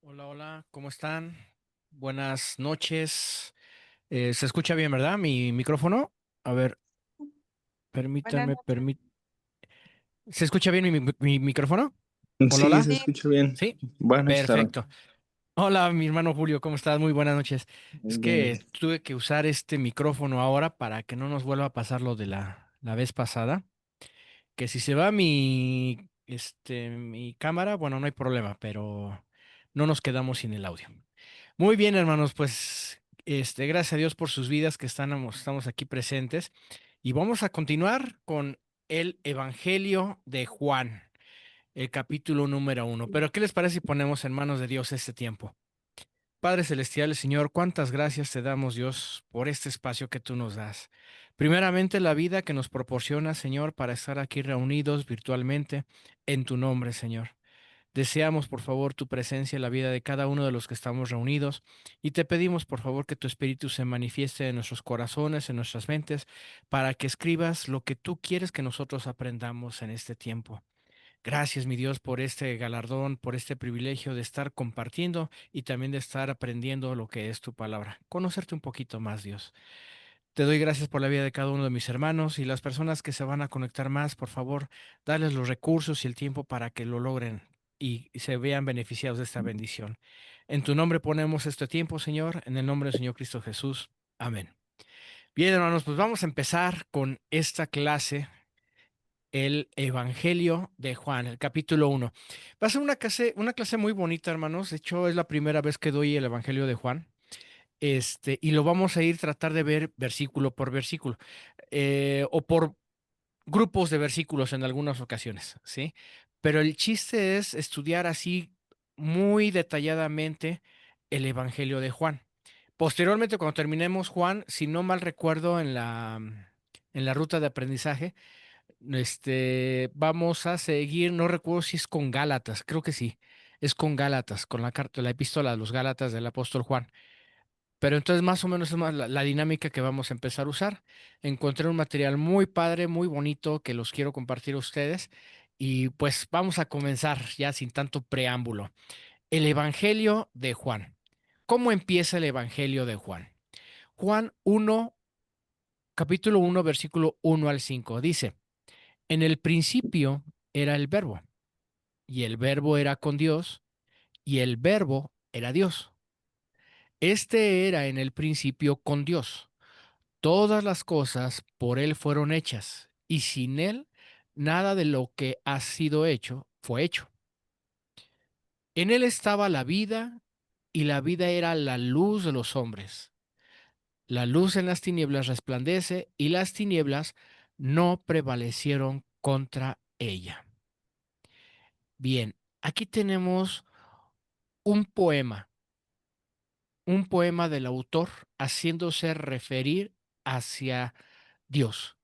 Hola, hola, ¿cómo están? Buenas noches. ¿Se escucha bien, verdad? Mi micrófono. A ver, Buenas permítanme, noches. ¿Se escucha bien mi micrófono? Hola, Sí, hola. se Sí. escucha bien. Sí, Buenas tardes. perfecto. Hola, mi hermano Julio, ¿cómo estás? Muy buenas noches. Es Muy bien. que tuve que usar este micrófono ahora para que no nos vuelva a pasar lo de la vez pasada. Que si se va mi cámara, bueno, no hay problema, pero no nos quedamos sin el audio. Muy bien, hermanos, pues gracias a Dios por sus vidas que estamos aquí presentes y vamos a continuar con el Evangelio de Juan, el capítulo número 1. Pero ¿qué les parece si ponemos en manos de Dios este tiempo? Padre Celestial, Señor, cuántas gracias te damos, Dios, por este espacio que tú nos das. Primeramente, la vida que nos proporciona, Señor, para estar aquí reunidos virtualmente en tu nombre, Señor. Deseamos, por favor, tu presencia en la vida de cada uno de los que estamos reunidos y te pedimos, por favor, que tu Espíritu se manifieste en nuestros corazones, en nuestras mentes, para que escribas lo que tú quieres que nosotros aprendamos en este tiempo. Gracias, mi Dios, por este galardón, por este privilegio de estar compartiendo y también de estar aprendiendo lo que es tu palabra. Conocerte un poquito más, Dios. Te doy gracias por la vida de cada uno de mis hermanos y las personas que se van a conectar más, por favor, dales los recursos y el tiempo para que lo logren y se vean beneficiados de esta bendición. En tu nombre ponemos este tiempo, Señor, en el nombre del Señor Cristo Jesús. Amén. Bien, hermanos, pues vamos a empezar con esta clase, el Evangelio de Juan, el capítulo 1. Va a ser una clase muy bonita, hermanos. De hecho, es la primera vez que doy el Evangelio de Juan. Y lo vamos a ir tratar de ver versículo por versículo, o por grupos de versículos en algunas ocasiones, ¿sí? Pero el chiste es estudiar así muy detalladamente el Evangelio de Juan. Posteriormente, cuando terminemos Juan, si no mal recuerdo en la ruta de aprendizaje, vamos a seguir, no recuerdo si es con Gálatas, creo que sí, es con Gálatas, con la carta, la epístola a los Gálatas del apóstol Juan. Pero entonces más o menos es más la dinámica que vamos a empezar a usar. Encontré un material muy padre, muy bonito que los quiero compartir a ustedes y pues vamos a comenzar ya sin tanto preámbulo. El Evangelio de Juan. ¿Cómo empieza el Evangelio de Juan? Juan 1, capítulo 1, versículo 1 al 5 dice, en el principio era el verbo y el verbo era con Dios y el verbo era Dios. Este era en el principio con Dios. Todas las cosas por Él fueron hechas, y sin Él nada de lo que ha sido hecho fue hecho. En Él estaba la vida, y la vida era la luz de los hombres. La luz en las tinieblas resplandece, y las tinieblas no prevalecieron contra ella. Bien, aquí tenemos un un poema del autor haciéndose referir hacia Dios.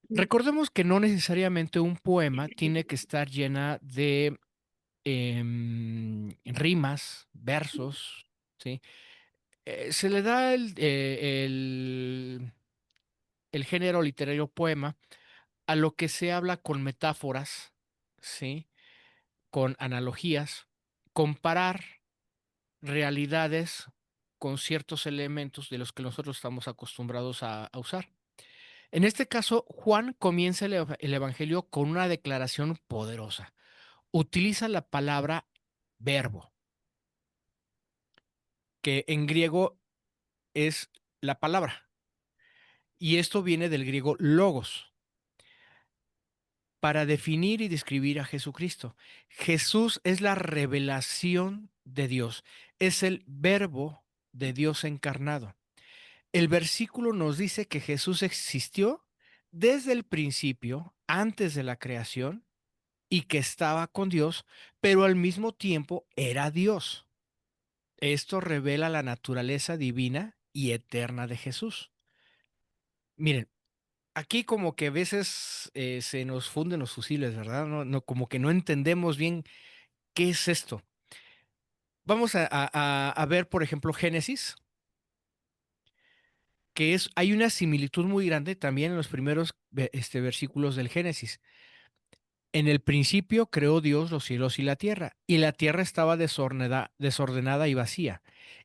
Recordemos que no necesariamente un poema tiene que estar llena de rimas, versos, ¿sí? Se le da el género literario poema a lo que se habla con metáforas, ¿sí? Con analogías, comparar realidades con ciertos elementos de los que nosotros estamos acostumbrados a usar. En este caso, Juan comienza el Evangelio con una declaración poderosa. Utiliza la palabra verbo, que en griego es la palabra, y esto viene del griego logos, para definir y describir a Jesucristo. Jesús es la revelación de Dios, es el verbo de Dios encarnado. El versículo nos dice que Jesús existió desde el principio, antes de la creación, y que estaba con Dios, pero al mismo tiempo era Dios. Esto revela la naturaleza divina y eterna de Jesús. Miren, aquí como que a veces se nos funden los fusiles, ¿verdad? Como que no entendemos bien qué es esto. Vamos a ver, por ejemplo, Génesis, hay una similitud muy grande también en los primeros versículos del Génesis. En el principio creó Dios los cielos y la tierra estaba desordenada y vacía,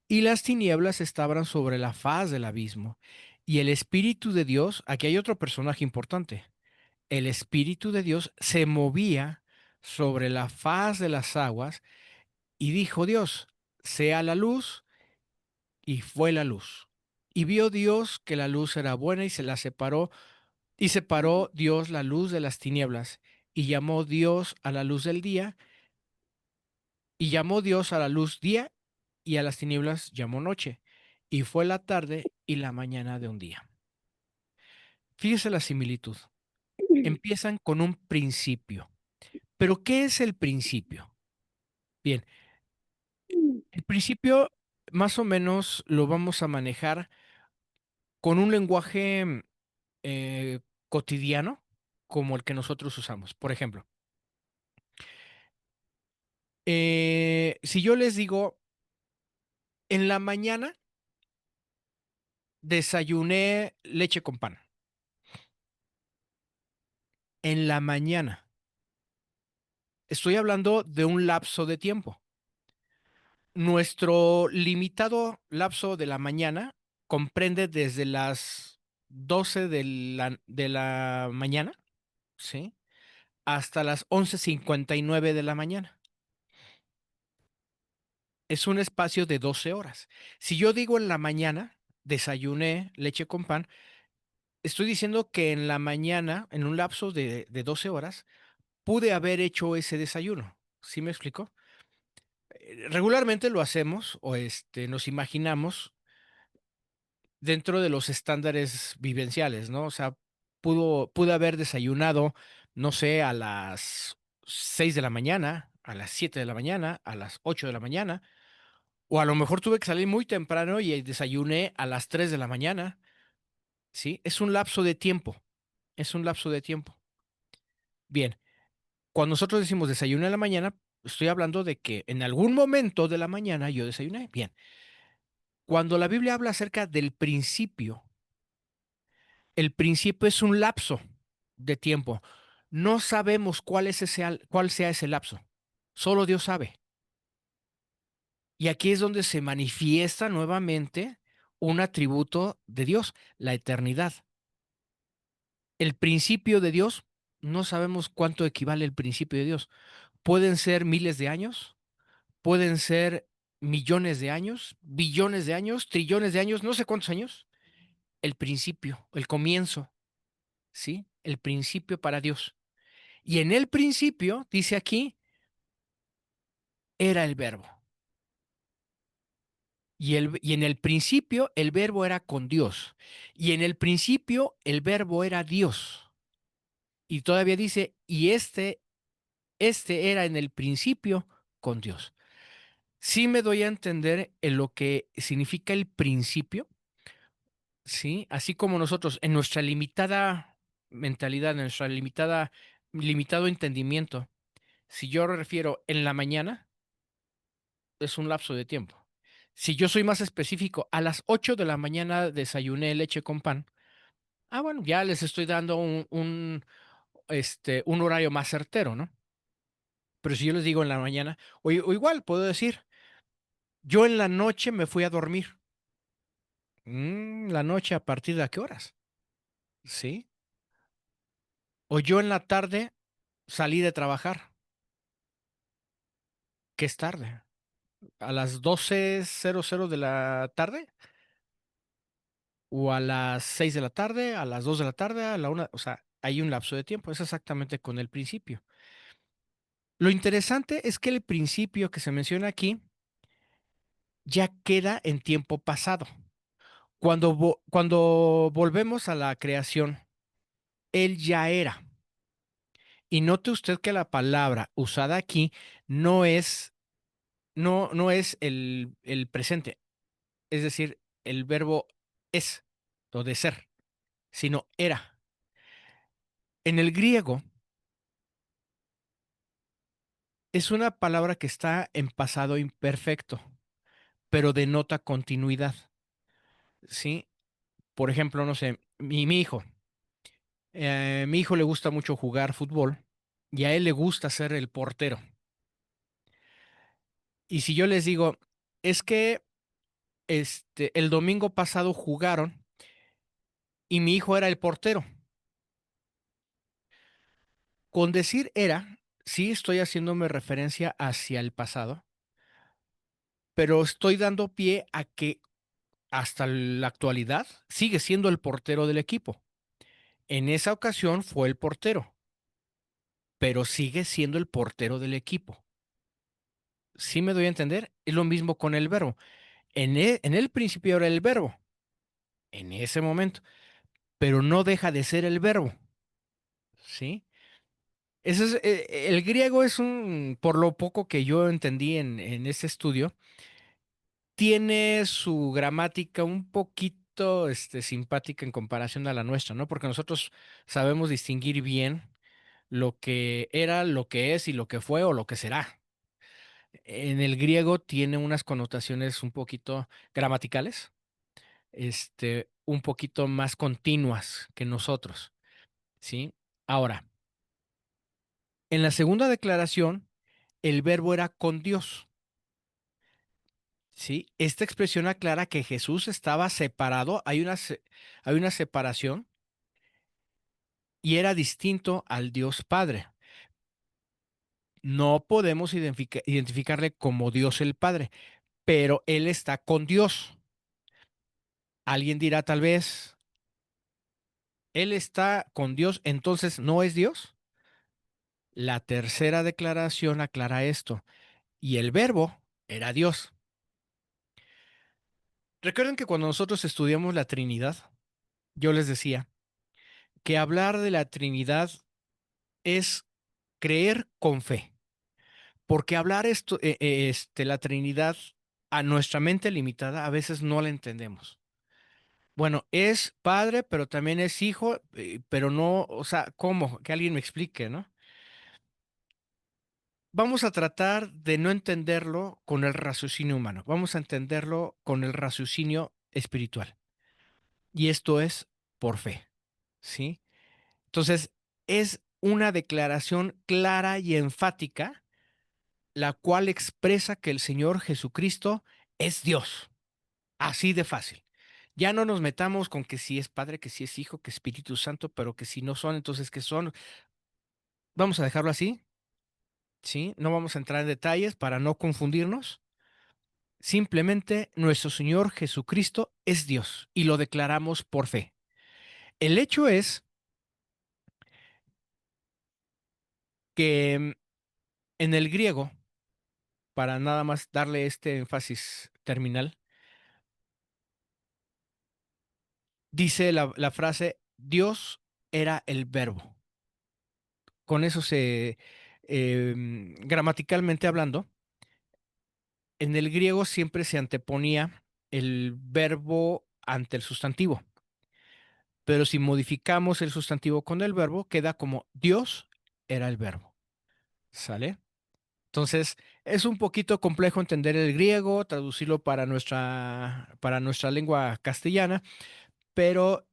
y las tinieblas estaban sobre la faz del abismo. Y el Espíritu de Dios, aquí hay otro personaje importante, el Espíritu de Dios se movía sobre la faz de las aguas, y dijo Dios, sea la luz, y fue la luz. Y vio Dios que la luz era buena y se la separó, y separó Dios la luz de las tinieblas, y llamó Dios a la luz del día, y llamó Dios a la luz día, y a las tinieblas llamó noche, y fue la tarde y la mañana de un día. Fíjese la similitud. Empiezan con un principio. Pero ¿qué es el principio? Bien, el principio más o menos lo vamos a manejar con un lenguaje eh, cotidiano como el que nosotros usamos. Por ejemplo, si yo les digo, en la mañana desayuné leche con pan. En la mañana. Estoy hablando de un lapso de tiempo. Nuestro limitado lapso de la mañana comprende desde las 12 de la mañana, ¿sí? Hasta las 11:59 de la mañana. Es un espacio de 12 horas. Si yo digo en la mañana, desayuné leche con pan, estoy diciendo que en la mañana, en un lapso de 12 horas, pude haber hecho ese desayuno. ¿Sí me explico? Regularmente lo hacemos o nos imaginamos dentro de los estándares vivenciales, ¿no? O sea, pude haber desayunado, no sé, a las 6 de la mañana, a las 7 de la mañana, a las 8 de la mañana, o a lo mejor tuve que salir muy temprano y desayuné a las 3 de la mañana, ¿sí? Es un lapso de tiempo, es un lapso de tiempo. Bien, cuando nosotros decimos desayuné en la mañana, estoy hablando de que en algún momento de la mañana yo desayuné. Bien, cuando la Biblia habla acerca del principio, el principio es un lapso de tiempo. No sabemos cuál sea ese lapso. Solo Dios sabe. Y aquí es donde se manifiesta nuevamente un atributo de Dios, la eternidad. El principio de Dios, no sabemos cuánto equivale el principio de Dios. Pueden ser miles de años, pueden ser millones de años, billones de años, trillones de años, no sé cuántos años. El principio, el comienzo, ¿sí? El principio para Dios. Y en el principio, dice aquí, era el verbo. Y en el principio el verbo era con Dios. Y en el principio el verbo era Dios. Y todavía dice, y este era en el principio con Dios. Sí me doy a entender en lo que significa el principio, ¿sí? Así como nosotros, en nuestra limitada mentalidad, en nuestra limitado entendimiento, si yo refiero en la mañana, es un lapso de tiempo. Si yo soy más específico, a las 8 de la mañana desayuné leche con pan. Ah, bueno, ya les estoy dando un horario más certero, ¿no? Pero si yo les digo en la mañana, o igual puedo decir, yo en la noche me fui a dormir. La noche a partir de a qué horas, ¿sí? O yo en la tarde salí de trabajar. ¿Qué es tarde? ¿A las 12:00 de la tarde? ¿O a las 6 de la tarde? ¿A las 2 de la tarde? ¿A la 1? O sea, hay un lapso de tiempo. Es exactamente con el principio. Lo interesante es que el principio que se menciona aquí ya queda en tiempo pasado. Cuando volvemos a la creación, él ya era. Y note usted que la palabra usada aquí no es el presente, es decir, el verbo es, o de ser, sino era. En el griego es una palabra que está en pasado imperfecto, pero denota continuidad, ¿sí? Por ejemplo, no sé, mi hijo le gusta mucho jugar fútbol y a él le gusta ser el portero. Y si yo les digo, es que el domingo pasado jugaron y mi hijo era el portero. Con decir era, sí estoy haciéndome referencia hacia el pasado, pero estoy dando pie a que hasta la actualidad sigue siendo el portero del equipo. En esa ocasión fue el portero, pero sigue siendo el portero del equipo. ¿Sí me doy a entender? Es lo mismo con el verbo. En el principio era el verbo, en ese momento, pero no deja de ser el verbo. ¿Sí? El griego es por lo poco que yo entendí en ese estudio, tiene su gramática un poquito simpática en comparación a la nuestra, ¿no? Porque nosotros sabemos distinguir bien lo que era, lo que es y lo que fue o lo que será. En el griego tiene unas connotaciones un poquito gramaticales, un poquito más continuas que nosotros, ¿sí? Ahora, en la segunda declaración, el verbo era con Dios, ¿sí? Esta expresión aclara que Jesús estaba separado, hay una separación y era distinto al Dios Padre. No podemos identificarle como Dios el Padre, pero Él está con Dios. Alguien dirá tal vez, Él está con Dios, entonces no es Dios. La tercera declaración aclara esto, y el verbo era Dios. Recuerden que cuando nosotros estudiamos la Trinidad, yo les decía que hablar de la Trinidad es creer con fe, porque hablar la Trinidad a nuestra mente limitada a veces no la entendemos. Bueno, es padre, pero también es hijo, pero no, o sea, ¿cómo? Que alguien me explique, ¿no? Vamos a tratar de no entenderlo con el raciocinio humano, vamos a entenderlo con el raciocinio espiritual. Y esto es por fe, ¿sí? Entonces, es una declaración clara y enfática, la cual expresa que el Señor Jesucristo es Dios. Así de fácil. Ya no nos metamos con que si es Padre, que si es Hijo, que Espíritu Santo, pero que si no son, entonces ¿qué son? Vamos a dejarlo así, ¿sí? No vamos a entrar en detalles para no confundirnos. Simplemente nuestro Señor Jesucristo es Dios y lo declaramos por fe. El hecho es que en el griego, para nada más darle este énfasis terminal, dice la frase, Dios era el verbo. Con eso gramaticalmente hablando, en el griego siempre se anteponía el verbo ante el sustantivo, pero si modificamos el sustantivo con el verbo, queda como Dios era el verbo. ¿Sale? Entonces, es un poquito complejo entender el griego, traducirlo para nuestra lengua castellana, pero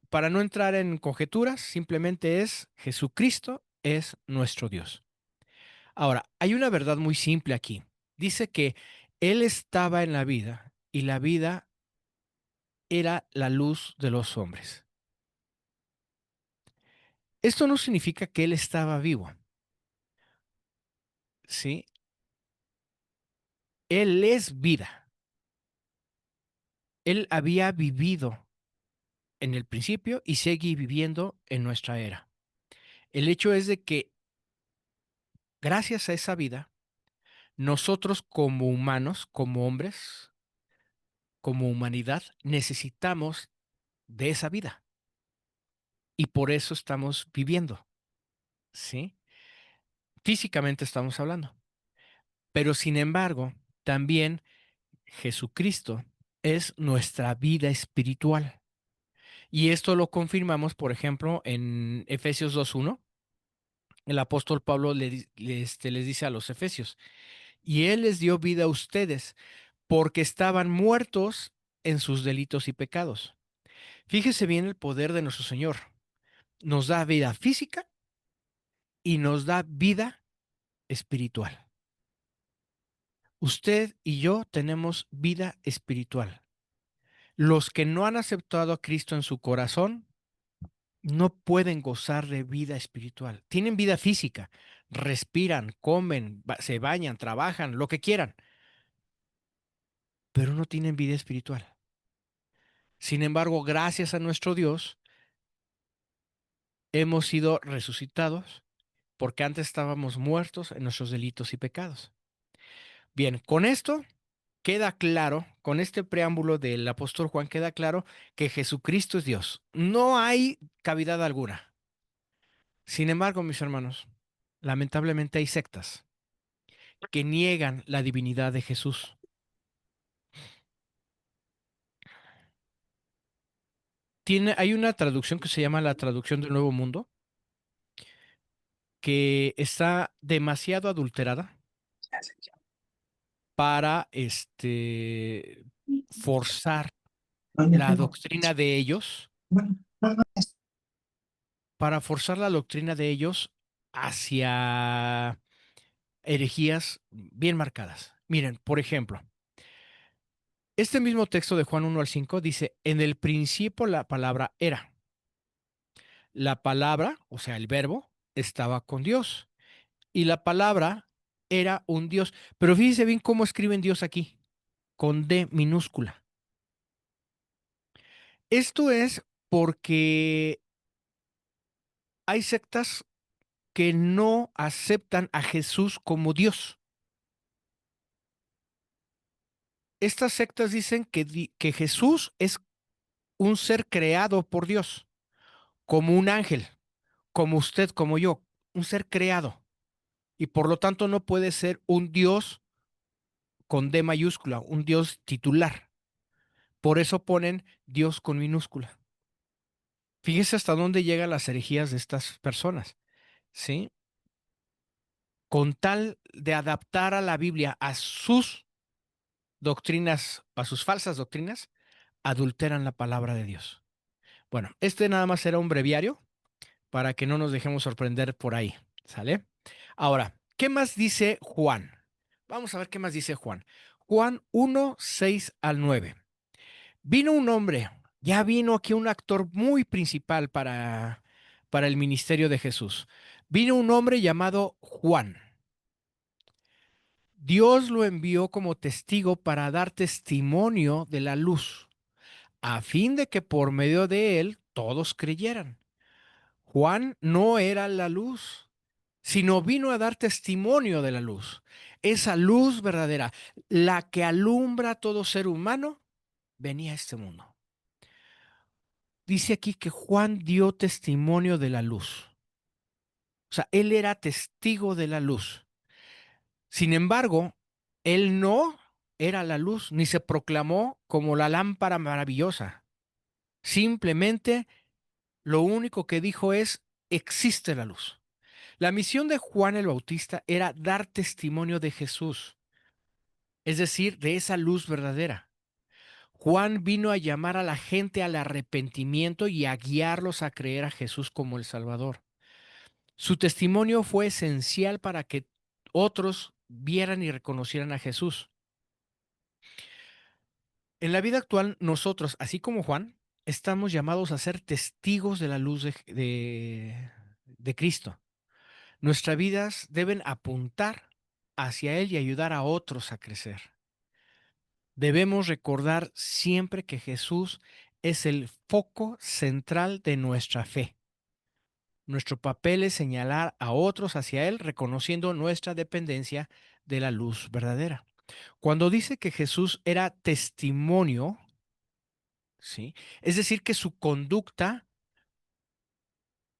para no entrar en conjeturas, simplemente es Jesucristo es nuestro Dios. Ahora, hay una verdad muy simple aquí. Dice que Él estaba en la vida y la vida era la luz de los hombres. Esto no significa que Él estaba vivo, ¿sí? Él es vida. Él había vivido en el principio y sigue viviendo en nuestra era. El hecho es de que gracias a esa vida, nosotros como humanos, como hombres, como humanidad, necesitamos de esa vida y por eso estamos viviendo, ¿sí? Físicamente estamos hablando. Pero sin embargo, también Jesucristo es nuestra vida espiritual. Y esto lo confirmamos, por ejemplo, en Efesios 2:1. El apóstol Pablo les dice a los efesios, y Él les dio vida a ustedes porque estaban muertos en sus delitos y pecados. Fíjese bien el poder de nuestro Señor. Nos da vida física y nos da vida espiritual. Usted y yo tenemos vida espiritual. Los que no han aceptado a Cristo en su corazón no pueden gozar de vida espiritual. Tienen vida física, respiran, comen, se bañan, trabajan, lo que quieran, pero no tienen vida espiritual. Sin embargo, gracias a nuestro Dios, hemos sido resucitados porque antes estábamos muertos en nuestros delitos y pecados. Bien, con esto queda claro, con este preámbulo del apóstol Juan, queda claro que Jesucristo es Dios. No hay cavidad alguna. Sin embargo, mis hermanos, lamentablemente hay sectas que niegan la divinidad de Jesús. Hay una traducción que se llama la traducción del Nuevo Mundo, que está demasiado adulterada para forzar la doctrina de ellos, para forzar la doctrina de ellos hacia herejías bien marcadas. Miren, por ejemplo, este mismo texto de Juan 1 al 5 dice, en el principio la palabra era. La palabra, o sea, el verbo, estaba con Dios. Y la palabra era un Dios. Pero fíjense bien cómo escriben Dios aquí, con D minúscula. Esto es porque hay sectas que no aceptan a Jesús como Dios. Estas sectas dicen que Jesús es un ser creado por Dios, como un ángel, como usted, como yo, un ser creado. Y por lo tanto no puede ser un Dios con D mayúscula, un Dios titular. Por eso ponen Dios con minúscula. Fíjese hasta dónde llegan las herejías de estas personas, ¿sí? Con tal de adaptar a la Biblia a sus doctrinas, a sus falsas doctrinas, adulteran la palabra de Dios. Bueno, este nada más era un breviario para que no nos dejemos sorprender por ahí, ¿sale? Ahora, ¿qué más dice Juan? Vamos a ver qué más dice Juan. Juan 1, 6 al 9. Vino un hombre, ya vino aquí un actor muy principal para el ministerio de Jesús. Vino un hombre llamado Juan. Dios lo envió como testigo para dar testimonio de la luz, a fin de que por medio de él todos creyeran. Juan no era la luz, sino vino a dar testimonio de la luz. Esa luz verdadera, la que alumbra a todo ser humano, venía a este mundo. Dice aquí que Juan dio testimonio de la luz. O sea, él era testigo de la luz. Sin embargo, él no era la luz, ni se proclamó como la lámpara maravillosa. Simplemente lo único que dijo es, existe la luz. La misión de Juan el Bautista era dar testimonio de Jesús, es decir, de esa luz verdadera. Juan vino a llamar a la gente al arrepentimiento y a guiarlos a creer a Jesús como el Salvador. Su testimonio fue esencial para que otros vieran y reconocieran a Jesús. En la vida actual, nosotros, así como Juan, estamos llamados a ser testigos de la luz de Cristo. Nuestras vidas deben apuntar hacia Él y ayudar a otros a crecer. Debemos recordar siempre que Jesús es el foco central de nuestra fe. Nuestro papel es señalar a otros hacia Él, reconociendo nuestra dependencia de la luz verdadera. Cuando dice que Jesús era testimonio, ¿sí? Es decir, que su conducta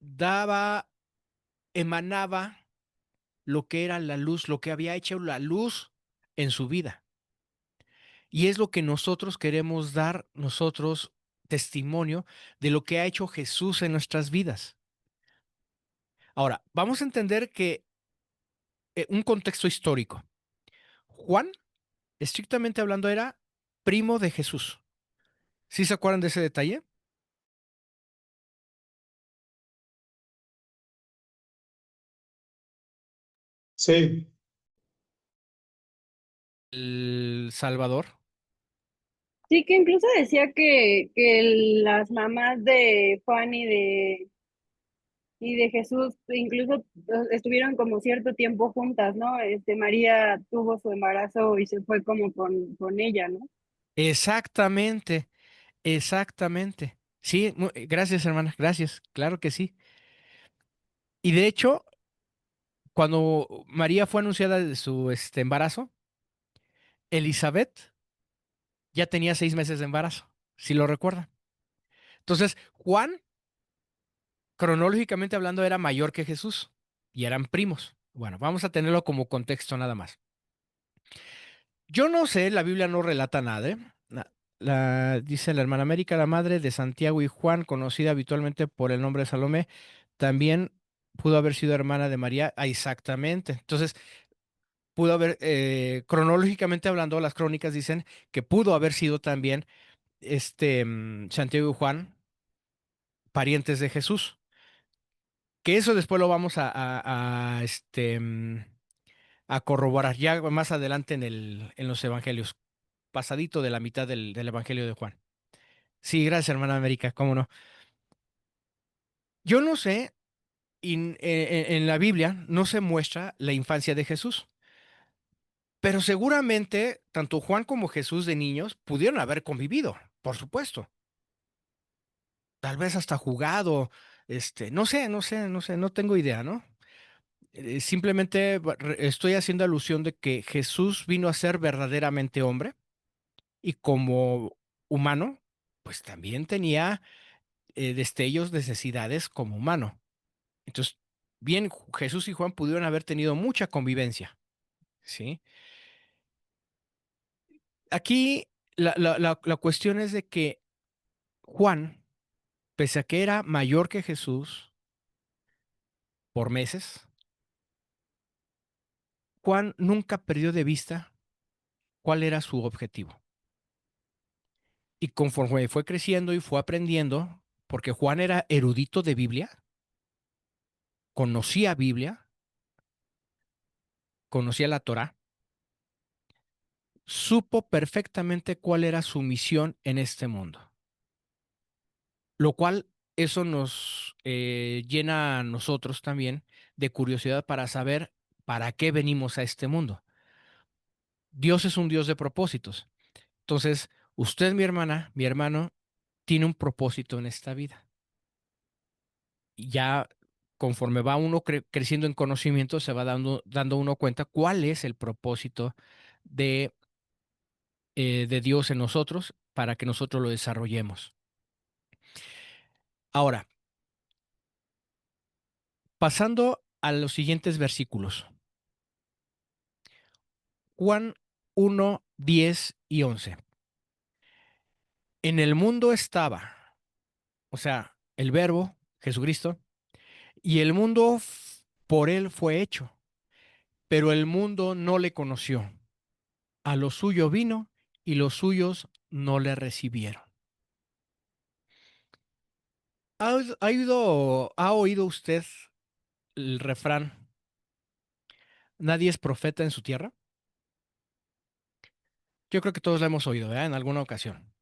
daba, emanaba lo que era la luz, lo que había hecho la luz en su vida. Y es lo que nosotros queremos dar, nosotros, testimonio de lo que ha hecho Jesús en nuestras vidas. Ahora, vamos a entender que un contexto histórico. Juan, estrictamente hablando, era primo de Jesús. ¿Sí se acuerdan de ese detalle? Sí, El Salvador. Sí, que incluso decía que las mamás de Juan y de Jesús incluso estuvieron como cierto tiempo juntas, ¿no? María tuvo su embarazo y se fue como con ella, ¿no? Exactamente, exactamente. Sí, gracias, hermana, gracias, claro que sí. Y de hecho, cuando María fue anunciada de su embarazo, Elizabeth ya tenía 6 meses de embarazo, si lo recuerdan. Entonces, Juan, cronológicamente hablando, era mayor que Jesús y eran primos. Bueno, vamos a tenerlo como contexto nada más. Yo no sé, la Biblia no relata nada, ¿eh? Dice la hermana América, la madre de Santiago y Juan, conocida habitualmente por el nombre de Salomé, también pudo haber sido hermana de María. Exactamente. Entonces, pudo haber, cronológicamente hablando, las crónicas dicen que pudo haber sido también Santiago y Juan, parientes de Jesús. Que eso después lo vamos a corroborar ya más adelante en los evangelios, pasadito de la mitad del evangelio de Juan. Sí, gracias, hermana América, cómo no. Yo no sé, en la Biblia no se muestra la infancia de Jesús, pero seguramente tanto Juan como Jesús de niños pudieron haber convivido, por supuesto. Tal vez hasta jugado, no sé, no sé, no sé, no tengo idea, ¿no? Simplemente estoy haciendo alusión de que Jesús vino a ser verdaderamente hombre y como humano, pues también tenía destellos, necesidades como humano. Entonces, bien, Jesús y Juan pudieron haber tenido mucha convivencia, ¿sí? Aquí la cuestión es de que Juan, pese a que era mayor que Jesús por meses, Juan nunca perdió de vista cuál era su objetivo. Y conforme fue creciendo y fue aprendiendo, porque Juan era erudito de Biblia, conocía Biblia, conocía la Torá, supo perfectamente cuál era su misión en este mundo. Lo cual eso nos llena a nosotros también de curiosidad para saber para qué venimos a este mundo. Dios es un Dios de propósitos. Entonces, usted, mi hermana, mi hermano, tiene un propósito en esta vida. Y ya conforme va uno creciendo en conocimiento, se va dando uno cuenta cuál es el propósito de, de Dios en nosotros para que nosotros lo desarrollemos. Ahora, pasando a los siguientes versículos. Juan 1, 10 y 11. En el mundo estaba, o sea, el verbo, Jesucristo, y el mundo por él fue hecho, pero el mundo no le conoció. A lo suyo vino y los suyos no le recibieron. ¿Ha oído usted el refrán, nadie es profeta en su tierra? Yo creo que todos lo hemos oído, ¿verdad? En alguna ocasión.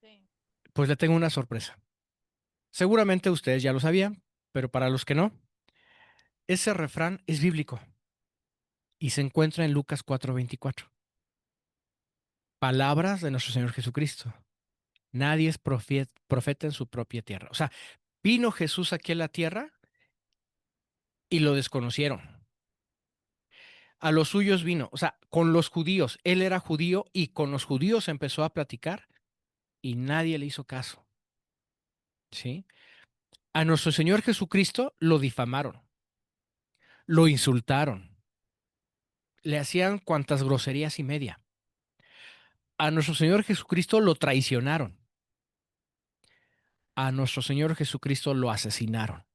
Sí. Pues le tengo una sorpresa. Seguramente ustedes ya lo sabían, pero para los que no, ese refrán es bíblico y se encuentra en Lucas 4:24. Palabras de nuestro Señor Jesucristo. Nadie es profeta en su propia tierra. O sea, vino Jesús aquí a la tierra y lo desconocieron. A los suyos vino, o sea, con los judíos. Él era judío y con los judíos empezó a platicar y nadie le hizo caso. ¿Sí? A nuestro Señor Jesucristo lo difamaron, lo insultaron, le hacían cuantas groserías y media. A nuestro Señor Jesucristo lo traicionaron. A nuestro Señor Jesucristo lo asesinaron.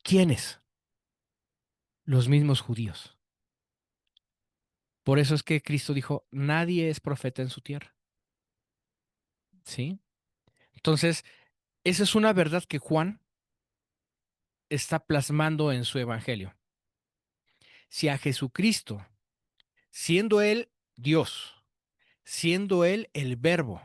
¿Quiénes? Los mismos judíos. Por eso es que Cristo dijo, nadie es profeta en su tierra. ¿Sí? Entonces, esa es una verdad que Juan está plasmando en su evangelio. Si a Jesucristo, siendo Él Dios, siendo Él el Verbo,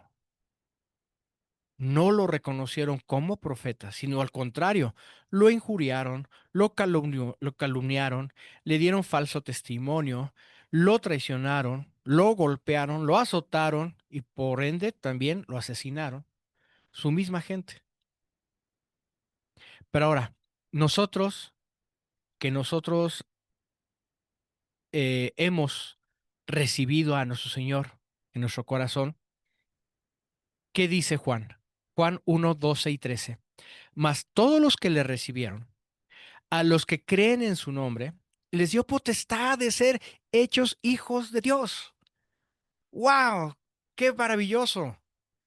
no lo reconocieron como profeta, sino al contrario, lo injuriaron, lo calumniaron, le dieron falso testimonio, lo traicionaron, lo golpearon, lo azotaron y por ende también lo asesinaron, su misma gente. Pero ahora, nosotros, que nosotros hemos recibido a nuestro Señor en nuestro corazón, ¿qué dice Juan? Juan 1, 12 y 13. Mas todos los que le recibieron, a los que creen en su nombre, les dio potestad de ser hechos hijos de Dios. ¡Wow! ¡Qué maravilloso!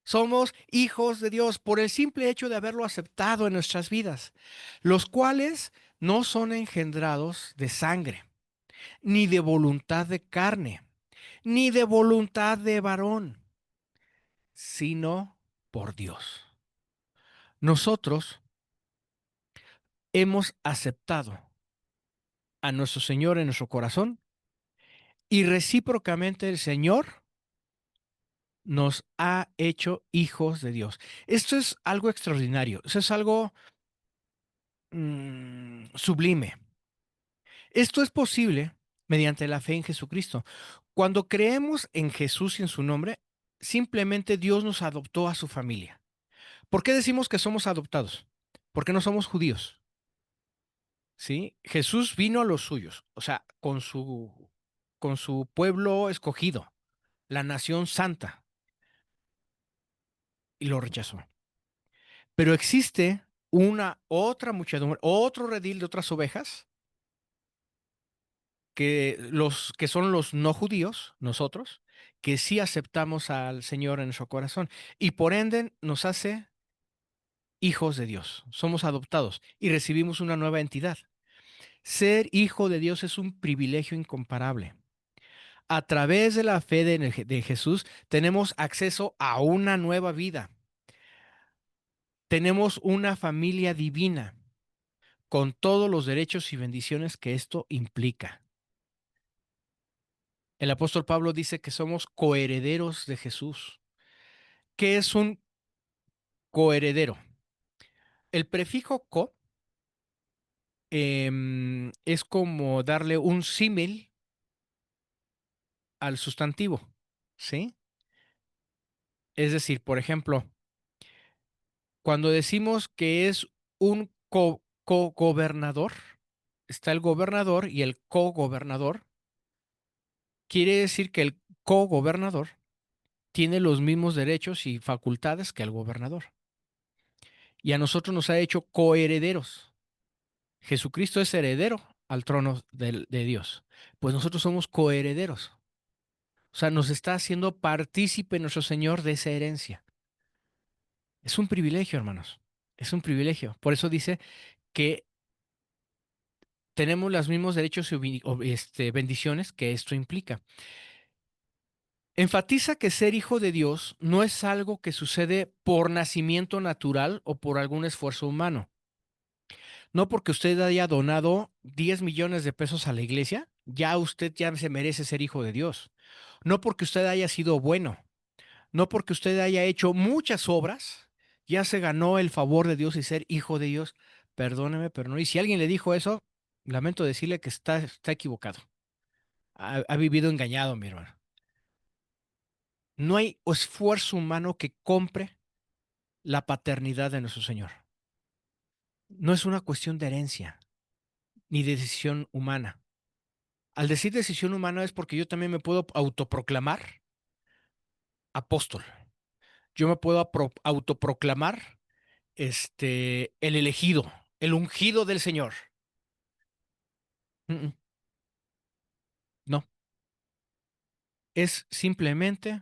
Somos hijos de Dios por el simple hecho de haberlo aceptado en nuestras vidas, los cuales no son engendrados de sangre, ni de voluntad de carne, ni de voluntad de varón, sino por Dios. Nosotros hemos aceptado a nuestro Señor en nuestro corazón y recíprocamente el Señor nos ha hecho hijos de Dios. Esto es algo extraordinario, eso es algo sublime. Esto es posible mediante la fe en Jesucristo. Cuando creemos en Jesús y en su nombre, simplemente Dios nos adoptó a su familia. ¿Por qué decimos que somos adoptados? Porque no somos judíos, ¿sí? Jesús vino a los suyos, o sea, con su pueblo escogido, la nación santa, y lo rechazó. Pero existe una otra muchedumbre, otro redil de otras ovejas, que son los no judíos, nosotros, que sí aceptamos al Señor en nuestro corazón y por ende nos hace hijos de Dios. Somos adoptados y recibimos una nueva entidad. Ser hijo de Dios es un privilegio incomparable. A través de la fe de Jesús tenemos acceso a una nueva vida. Tenemos una familia divina con todos los derechos y bendiciones que esto implica. El apóstol Pablo dice que somos coherederos de Jesús. ¿Qué es un coheredero? El prefijo co es como darle un símil al sustantivo, ¿sí? Es decir, por ejemplo, cuando decimos que es un co-gobernador, está el gobernador y el co-gobernador, quiere decir que el co-gobernador tiene los mismos derechos y facultades que el gobernador. Y a nosotros nos ha hecho coherederos. Jesucristo es heredero al trono de Dios. Pues nosotros somos coherederos. O sea, nos está haciendo partícipe nuestro Señor de esa herencia. Es un privilegio, hermanos. Es un privilegio. Por eso dice que tenemos los mismos derechos y bendiciones que esto implica. Enfatiza que ser hijo de Dios no es algo que sucede por nacimiento natural o por algún esfuerzo humano. No porque usted haya donado 10 millones de pesos a la iglesia, ya usted ya se merece ser hijo de Dios. No porque usted haya sido bueno, no porque usted haya hecho muchas obras, ya se ganó el favor de Dios y ser hijo de Dios. Perdóneme, pero no. Y si alguien le dijo eso, lamento decirle que está equivocado. Ha vivido engañado, mi hermano. No hay esfuerzo humano que compre la paternidad de nuestro Señor. No es una cuestión de herencia ni de decisión humana. Al decir decisión humana es porque yo también me puedo autoproclamar apóstol. Yo me puedo autoproclamar el elegido, el ungido del Señor. Mm, mm, No, es simplemente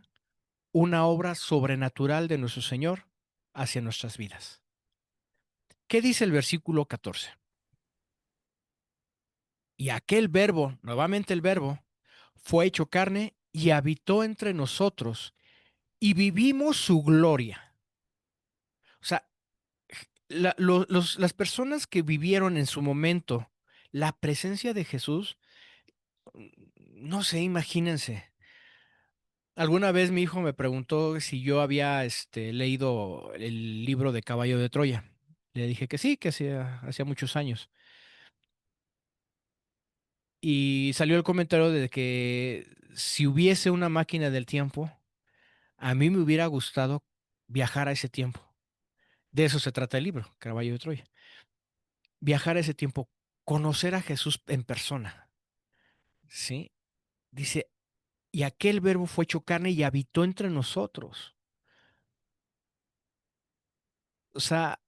una obra sobrenatural de nuestro Señor hacia nuestras vidas. ¿Qué dice el versículo 14? Y aquel verbo, nuevamente el verbo, fue hecho carne y habitó entre nosotros y vivimos su gloria. O sea, las personas que vivieron en su momento la presencia de Jesús no sé, imagínense. Alguna vez mi hijo me preguntó si yo había leído el libro de Caballo de Troya. Le dije que sí, que hacía muchos años. Y salió el comentario de que si hubiese una máquina del tiempo, a mí me hubiera gustado viajar a ese tiempo. De eso se trata el libro, Caballo de Troya. Viajar a ese tiempo, conocer a Jesús en persona. ¿Sí? Dice, y aquel verbo fue hecho carne y habitó entre nosotros. O sea,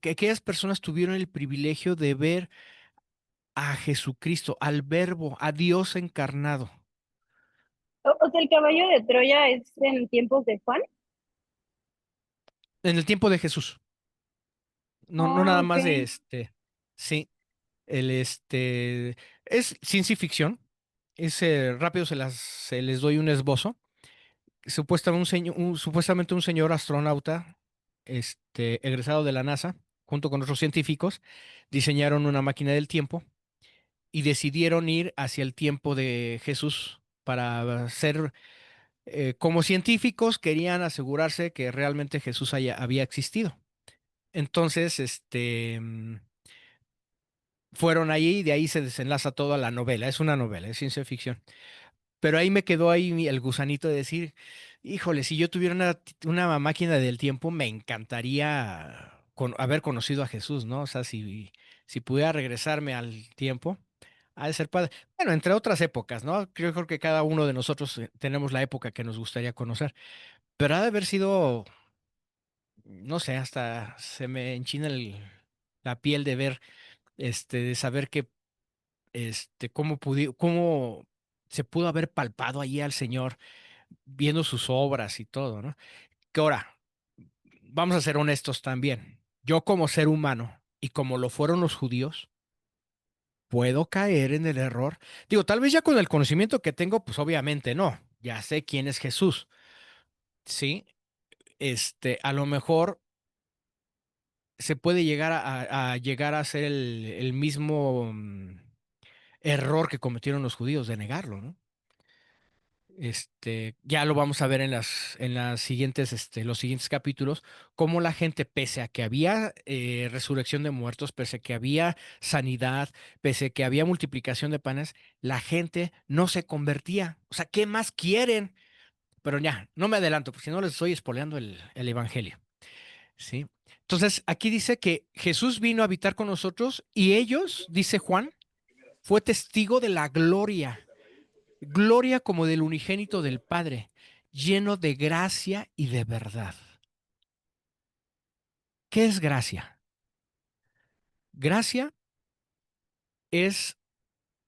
que aquellas personas tuvieron el privilegio de ver a Jesucristo, al verbo, a Dios encarnado, O sea, el caballo de Troya es en tiempos de Juan. en el tiempo de Jesús. No, no Ah, nada ok. más de sí, el es ciencia ficción. Es rápido se les doy un esbozo. Supuestamente un señor astronauta, egresado de la NASA, junto con otros científicos, diseñaron una máquina del tiempo y decidieron ir hacia el tiempo de Jesús para ser, como científicos, querían asegurarse que realmente Jesús había existido. Entonces, fueron ahí y de ahí se desenlaza toda la novela. Es una novela, es ciencia ficción. Pero ahí me quedó ahí el gusanito de decir, híjole, si yo tuviera una máquina del tiempo, me encantaría haber conocido a Jesús, ¿no? O sea, si pudiera regresarme al tiempo, ha de ser padre. Bueno, entre otras épocas, ¿no? Creo que cada uno de nosotros tenemos la época que nos gustaría conocer, pero ha de haber sido, no sé, hasta se me enchina la piel de ver, de saber que, cómo se pudo haber palpado allí al Señor viendo sus obras y todo, ¿no? Que ahora, vamos a ser honestos también. Yo como ser humano, y como lo fueron los judíos, puedo caer en el error. Digo, tal vez ya con el conocimiento que tengo, pues obviamente no. Ya sé quién es Jesús, ¿sí? A lo mejor se puede llegar a llegar a ser el mismo error que cometieron los judíos de negarlo, ¿no? Ya lo vamos a ver en las siguientes, los siguientes capítulos, cómo la gente, pese a que había resurrección de muertos, pese a que había sanidad, pese a que había multiplicación de panes, la gente no se convertía. O sea, ¿qué más quieren? Pero ya, no me adelanto, porque si no les estoy espoleando el evangelio, ¿sí? Entonces, aquí dice que Jesús vino a habitar con nosotros y ellos, dice Juan, fue testigo de la gloria como del unigénito del Padre, lleno de gracia y de verdad. ¿Qué es gracia? Gracia es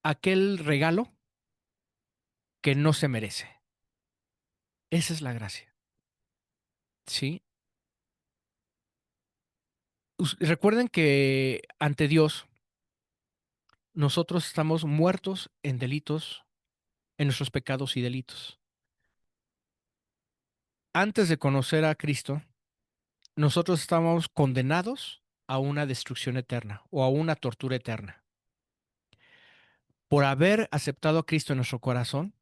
aquel regalo que no se merece. Esa es la gracia. ¿Sí? Recuerden que ante Dios nosotros estamos muertos en delitos, en nuestros pecados y delitos. Antes de conocer a Cristo, nosotros estábamos condenados a una destrucción eterna o a una tortura eterna. Por haber aceptado a Cristo en nuestro corazón,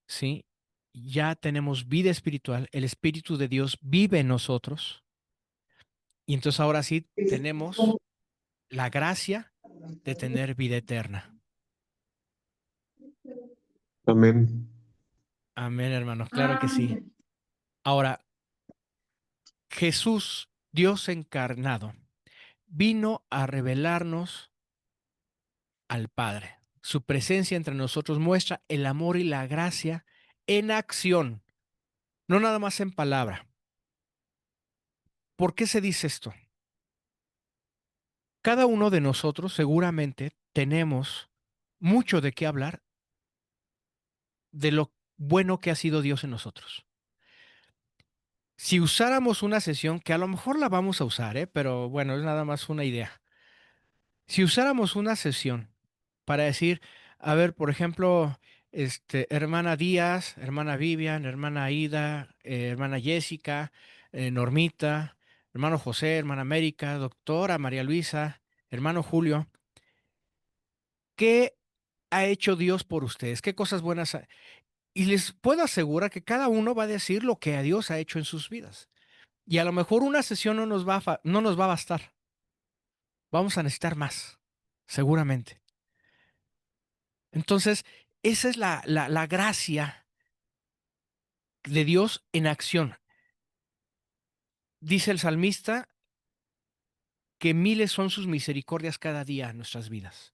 ¿sí? Ya tenemos vida espiritual, el Espíritu de Dios vive en nosotros y entonces ahora sí tenemos la gracia de tener vida eterna. Amén. Amén, hermanos, claro que sí. Ahora, Jesús, Dios encarnado, vino a revelarnos al Padre. Su presencia entre nosotros muestra el amor y la gracia en acción, no nada más en palabra. ¿Por qué se dice esto? Cada uno de nosotros seguramente tenemos mucho de qué hablar de lo bueno que ha sido Dios en nosotros. Si usáramos una sesión, que a lo mejor la vamos a usar, pero bueno, es nada más una idea. Si usáramos una sesión para decir, a ver, por ejemplo, hermana Díaz, hermana Vivian, hermana Aida, hermana Jessica, Normita, hermano José, hermana América, doctora María Luisa, hermano Julio, ¿qué ha hecho Dios por ustedes? ¿Qué cosas buenas ha... Y les puedo asegurar que cada uno va a decir lo que a Dios ha hecho en sus vidas. Y a lo mejor una sesión no nos va a bastar. Vamos a necesitar más, seguramente. Entonces, esa es la gracia de Dios en acción. Dice el salmista que miles son sus misericordias cada día en nuestras vidas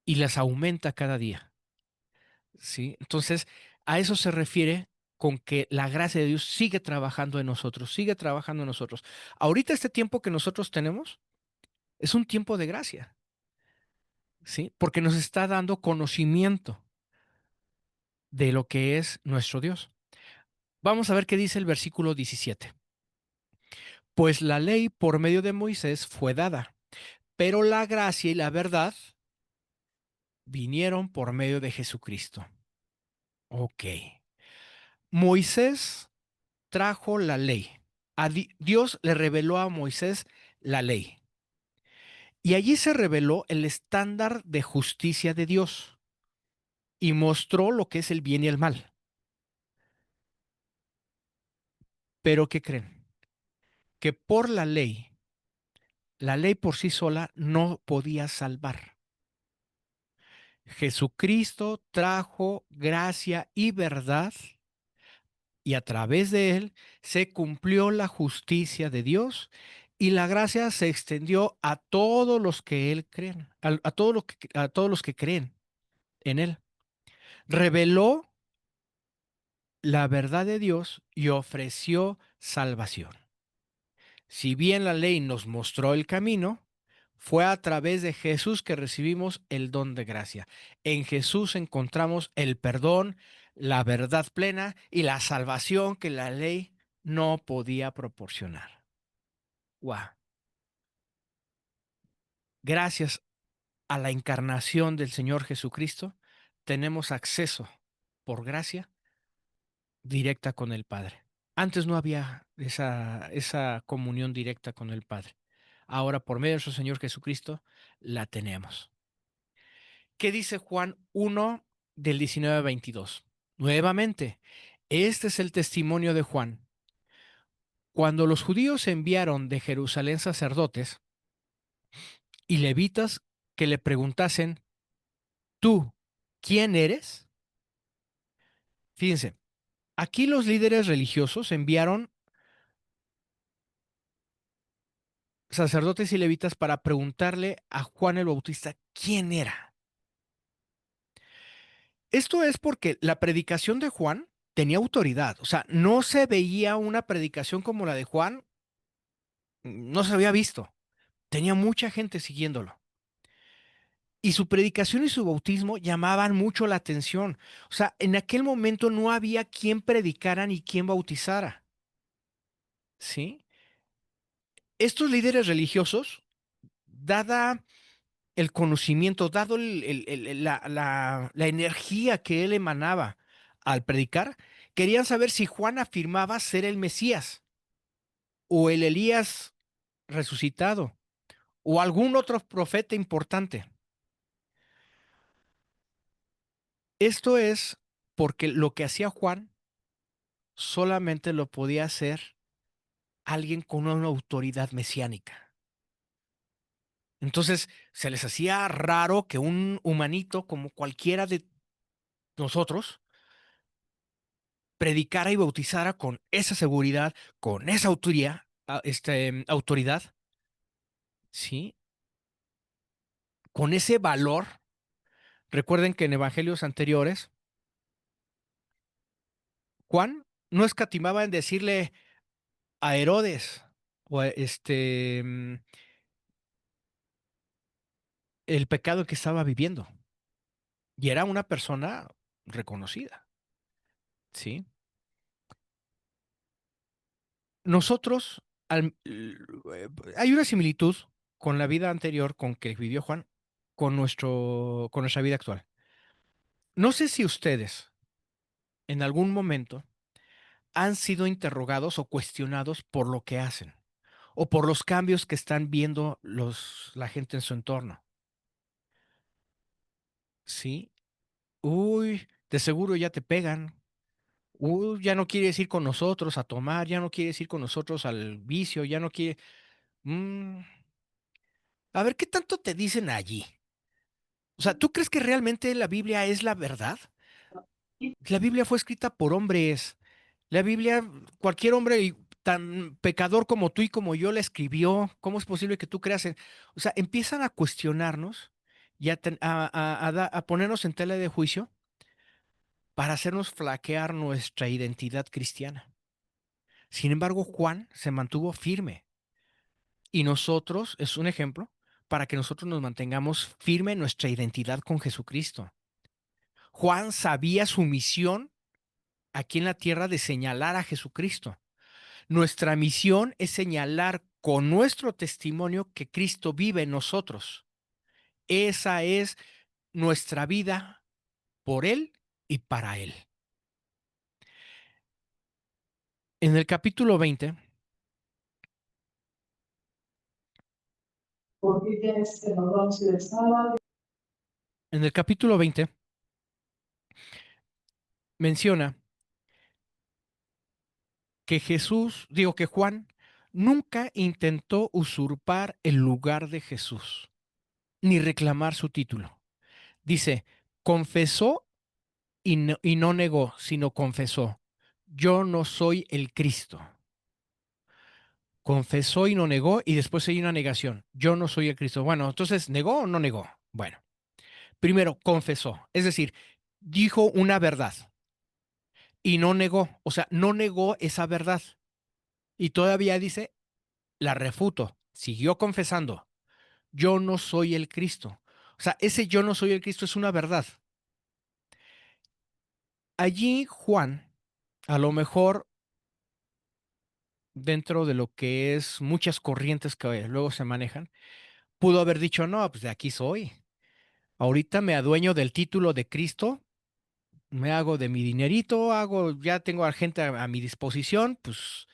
y las aumenta cada día. ¿Sí? Entonces, a eso se refiere con que la gracia de Dios sigue trabajando en nosotros, sigue trabajando en nosotros. Ahorita este tiempo que nosotros tenemos es un tiempo de gracia, ¿sí? Porque nos está dando conocimiento de lo que es nuestro Dios. Vamos a ver qué dice el versículo 17. Pues la ley por medio de Moisés fue dada, pero la gracia y la verdad vinieron por medio de Jesucristo. Ok. Moisés trajo la ley. Dios le reveló a Moisés la ley. Y allí se reveló el estándar de justicia de Dios y mostró lo que es el bien y el mal. Pero ¿qué creen? Que por la ley por sí sola no podía salvar. Jesucristo trajo gracia y verdad y a través de él se cumplió la justicia de Dios y la gracia se extendió a todos los que él creen, a todos los que creen en él. Reveló la verdad de Dios y ofreció salvación. Si bien la ley nos mostró el camino, fue a través de Jesús que recibimos el don de gracia. En Jesús encontramos el perdón, la verdad plena y la salvación que la ley no podía proporcionar. ¡Wow! Gracias a la encarnación del Señor Jesucristo, tenemos acceso por gracia directa con el Padre. Antes no había esa comunión directa con el Padre. Ahora, por medio de nuestro Señor Jesucristo, la tenemos. ¿Qué dice Juan 1 del 19 al 22? Nuevamente, este es el testimonio de Juan. Cuando los judíos enviaron de Jerusalén sacerdotes y levitas que le preguntasen, ¿tú quién eres? Fíjense, aquí los líderes religiosos enviaron sacerdotes y levitas para preguntarle a Juan el Bautista quién era. Esto es porque la predicación de Juan tenía autoridad, o sea, no se veía una predicación como la de Juan, no se había visto, tenía mucha gente siguiéndolo. Y su predicación y su bautismo llamaban mucho la atención. O sea, en aquel momento no había quien predicara ni quien bautizara. ¿Sí? Estos líderes religiosos, dada el conocimiento, dado la energía que él emanaba al predicar, querían saber si Juan afirmaba ser el Mesías o el Elías resucitado o algún otro profeta importante. Esto es porque lo que hacía Juan solamente lo podía hacer alguien con una autoridad mesiánica. Entonces se les hacía raro que un humanito como cualquiera de nosotros predicara y bautizara con esa seguridad, con esa autoridad, ¿sí? Con ese valor. Recuerden que en evangelios anteriores, Juan no escatimaba en decirle a Herodes o el pecado que estaba viviendo. Y era una persona reconocida, ¿sí? Nosotros, hay una similitud con la vida anterior con que vivió Juan, con nuestra vida actual. No sé si ustedes en algún momento han sido interrogados o cuestionados por lo que hacen o por los cambios que están viendo la gente en su entorno. ¿sí? Uy, de seguro ya te pegan. Uy, ya no quieres ir con nosotros a tomar, ya no quieres ir con nosotros al vicio, ya no quiere. Mm, a ver, ¿qué tanto te dicen allí? O sea, ¿tú crees que realmente la Biblia es la verdad? La Biblia fue escrita por hombres. La Biblia, cualquier hombre tan pecador como tú y como yo la escribió. ¿Cómo es posible que tú creas en? O sea, empiezan a cuestionarnos y a ponernos en tela de juicio para hacernos flaquear nuestra identidad cristiana. Sin embargo, Juan se mantuvo firme y nosotros, es un ejemplo, para que nosotros nos mantengamos firme en nuestra identidad con Jesucristo. Juan sabía su misión aquí en la tierra de señalar a Jesucristo. Nuestra misión es señalar con nuestro testimonio que Cristo vive en nosotros. Esa es nuestra vida por Él y para Él. En el capítulo 20, en el capítulo 20 menciona que que Juan nunca intentó usurpar el lugar de Jesús, ni reclamar su título. Dice, confesó y no negó, sino confesó, yo no soy el Cristo. Confesó y no negó, y después hay una negación, yo no soy el Cristo. Bueno, entonces, ¿negó o no negó? Bueno, primero, confesó, es decir, dijo una verdad y no negó, o sea, no negó esa verdad. Y todavía dice, la refuto, siguió confesando, yo no soy el Cristo. O sea, ese yo no soy el Cristo es una verdad. Allí Juan, a lo mejor dentro de lo que es muchas corrientes que luego se manejan, pudo haber dicho, no, pues de aquí soy. Ahorita me adueño del título de Cristo, me hago de mi dinerito, ya tengo a gente a mi disposición, pues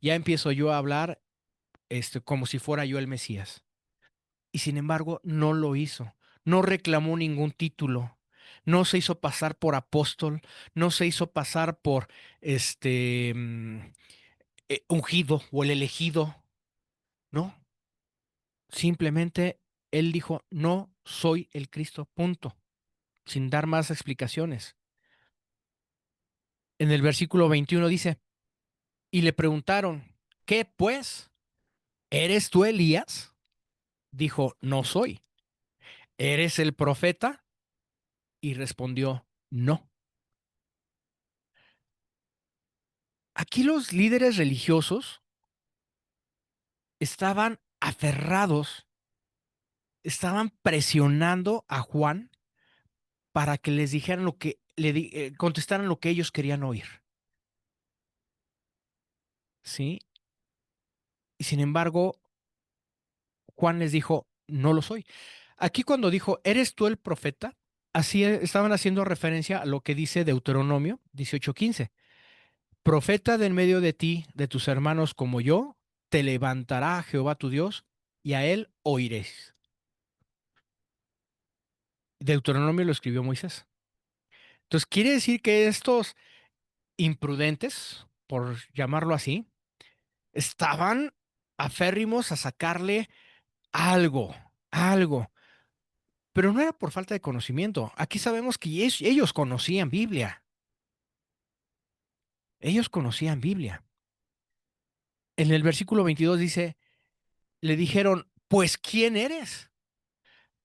ya empiezo yo a hablar como si fuera yo el Mesías. Y sin embargo, no lo hizo. No reclamó ningún título. No se hizo pasar por apóstol, no se hizo pasar por ungido o el elegido, ¿no? Simplemente él dijo, no soy el Cristo, punto, sin dar más explicaciones. En el versículo 21 dice, y le preguntaron, ¿qué pues? ¿Eres tú Elías? Dijo, no soy. ¿Eres el profeta? Y respondió, no. Aquí los líderes religiosos estaban aferrados, estaban presionando a Juan para que les dijeran contestaran lo que ellos querían oír, ¿sí? Y sin embargo, Juan les dijo, no lo soy. Aquí cuando dijo, ¿eres tú el profeta? Así estaban haciendo referencia a lo que dice Deuteronomio 18:15. Profeta de en medio de ti, de tus hermanos como yo, te levantará Jehová tu Dios y a él oiréis. Deuteronomio lo escribió Moisés. Entonces quiere decir que estos imprudentes, por llamarlo así, estaban aférrimos a sacarle algo, algo. Pero no era por falta de conocimiento. Aquí sabemos que ellos conocían Biblia. Ellos conocían Biblia. En el versículo 22 dice, le dijeron, pues ¿quién eres?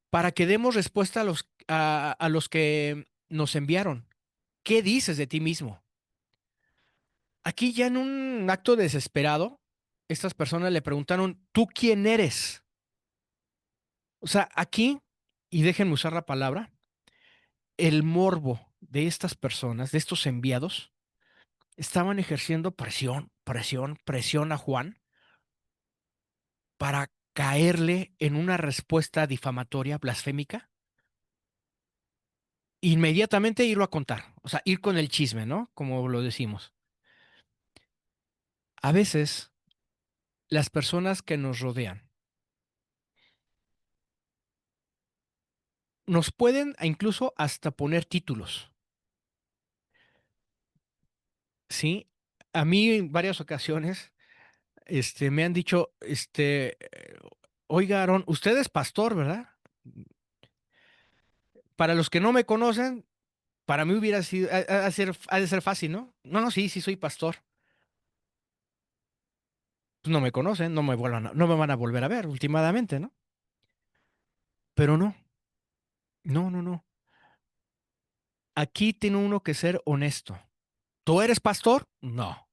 Para que demos respuesta a los que nos enviaron. ¿Qué dices de ti mismo? Aquí ya en un acto desesperado, estas personas le preguntaron, ¿tú quién eres? O sea, aquí, y déjenme usar la palabra, el morbo de estas personas, de estos enviados, estaban ejerciendo presión, presión, presión a Juan para caerle en una respuesta difamatoria, blasfémica, inmediatamente irlo a contar, o sea, ir con el chisme, ¿no? Como lo decimos. A veces, las personas que nos rodean nos pueden incluso hasta poner títulos, ¿sí? A mí en varias ocasiones, me han dicho, oiga, Aarón, usted es pastor, ¿verdad? Para los que no me conocen, para mí hubiera sido, ha de ser fácil, ¿no? No, no, sí, sí soy pastor. Pues no me conocen, no me van a volver a ver últimamente, ¿no? Pero no, no, no, no. Aquí tiene uno que ser honesto. ¿Tú eres pastor? No.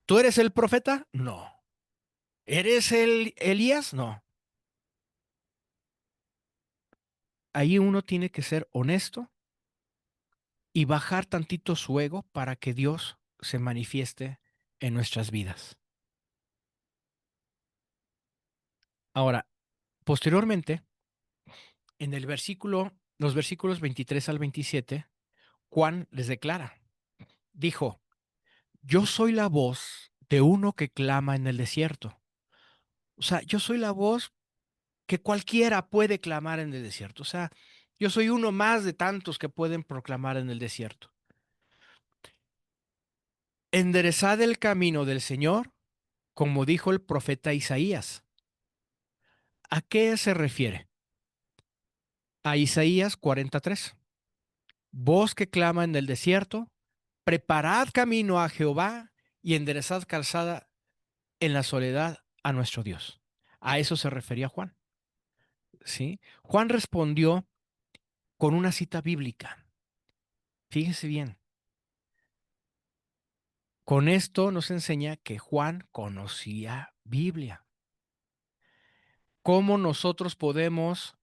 ¿Tú eres el profeta? No. ¿Eres el Elías? No. Ahí uno tiene que ser honesto y bajar tantito su ego para que Dios se manifieste en nuestras vidas. Ahora, posteriormente, en los versículos 23 al 27, Juan les declara, dijo, yo soy la voz de uno que clama en el desierto. O sea, yo soy la voz que cualquiera puede clamar en el desierto. O sea, yo soy uno más de tantos que pueden proclamar en el desierto. Enderezad el camino del Señor, como dijo el profeta Isaías. ¿A qué se refiere? A Isaías 43. Voz que clama en el desierto, preparad camino a Jehová y enderezad calzada en la soledad a nuestro Dios. A eso se refería Juan. ¿Sí? Juan respondió con una cita bíblica. Fíjese bien. Con esto nos enseña que Juan conocía Biblia. ¿Cómo nosotros podemos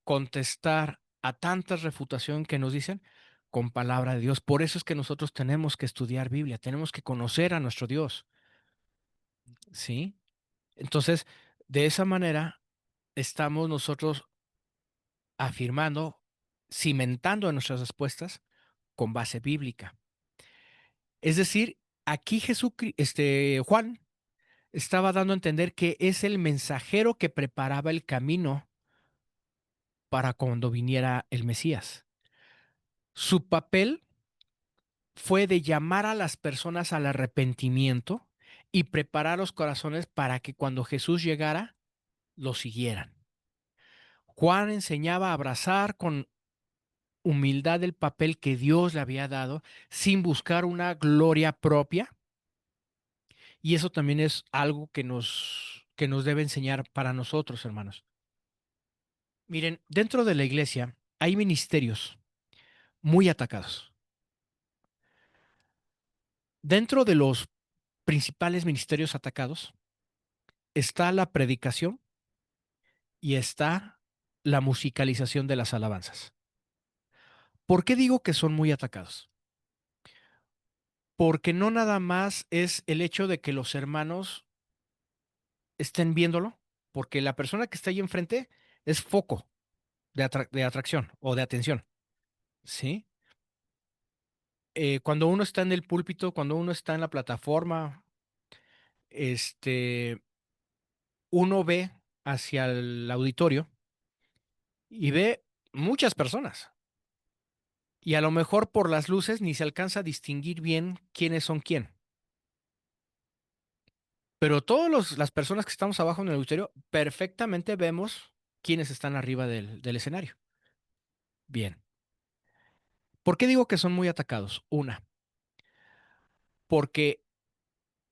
contestar a tantas refutaciones que nos dicen? Con palabra de Dios. Por eso es que nosotros tenemos que estudiar Biblia, tenemos que conocer a nuestro Dios. ¿Sí? Entonces, de esa manera estamos nosotros afirmando, cimentando nuestras respuestas con base bíblica. Es decir, aquí Juan estaba dando a entender que es el mensajero que preparaba el camino para cuando viniera el Mesías. Su papel fue de llamar a las personas al arrepentimiento y preparar los corazones para que cuando Jesús llegara, lo siguieran. Juan enseñaba a abrazar con humildad el papel que Dios le había dado sin buscar una gloria propia. Y eso también es algo que nos debe enseñar para nosotros, hermanos. Miren, dentro de la iglesia hay ministerios muy atacados. Dentro de los principales ministerios atacados está la predicación y está la musicalización de las alabanzas. ¿Por qué digo que son muy atacados? Porque no nada más es el hecho de que los hermanos estén viéndolo, porque la persona que está ahí enfrente es foco de atracción o de atención, ¿sí? Cuando uno está en el púlpito, cuando uno está en la plataforma, este, uno ve hacia el auditorio y ve muchas personas. Y a lo mejor por las luces ni se alcanza a distinguir bien quiénes son quién. Pero todas las personas que estamos abajo en el auditorio, perfectamente vemos quiénes están arriba del escenario. Bien. ¿Por qué digo que son muy atacados? Una, porque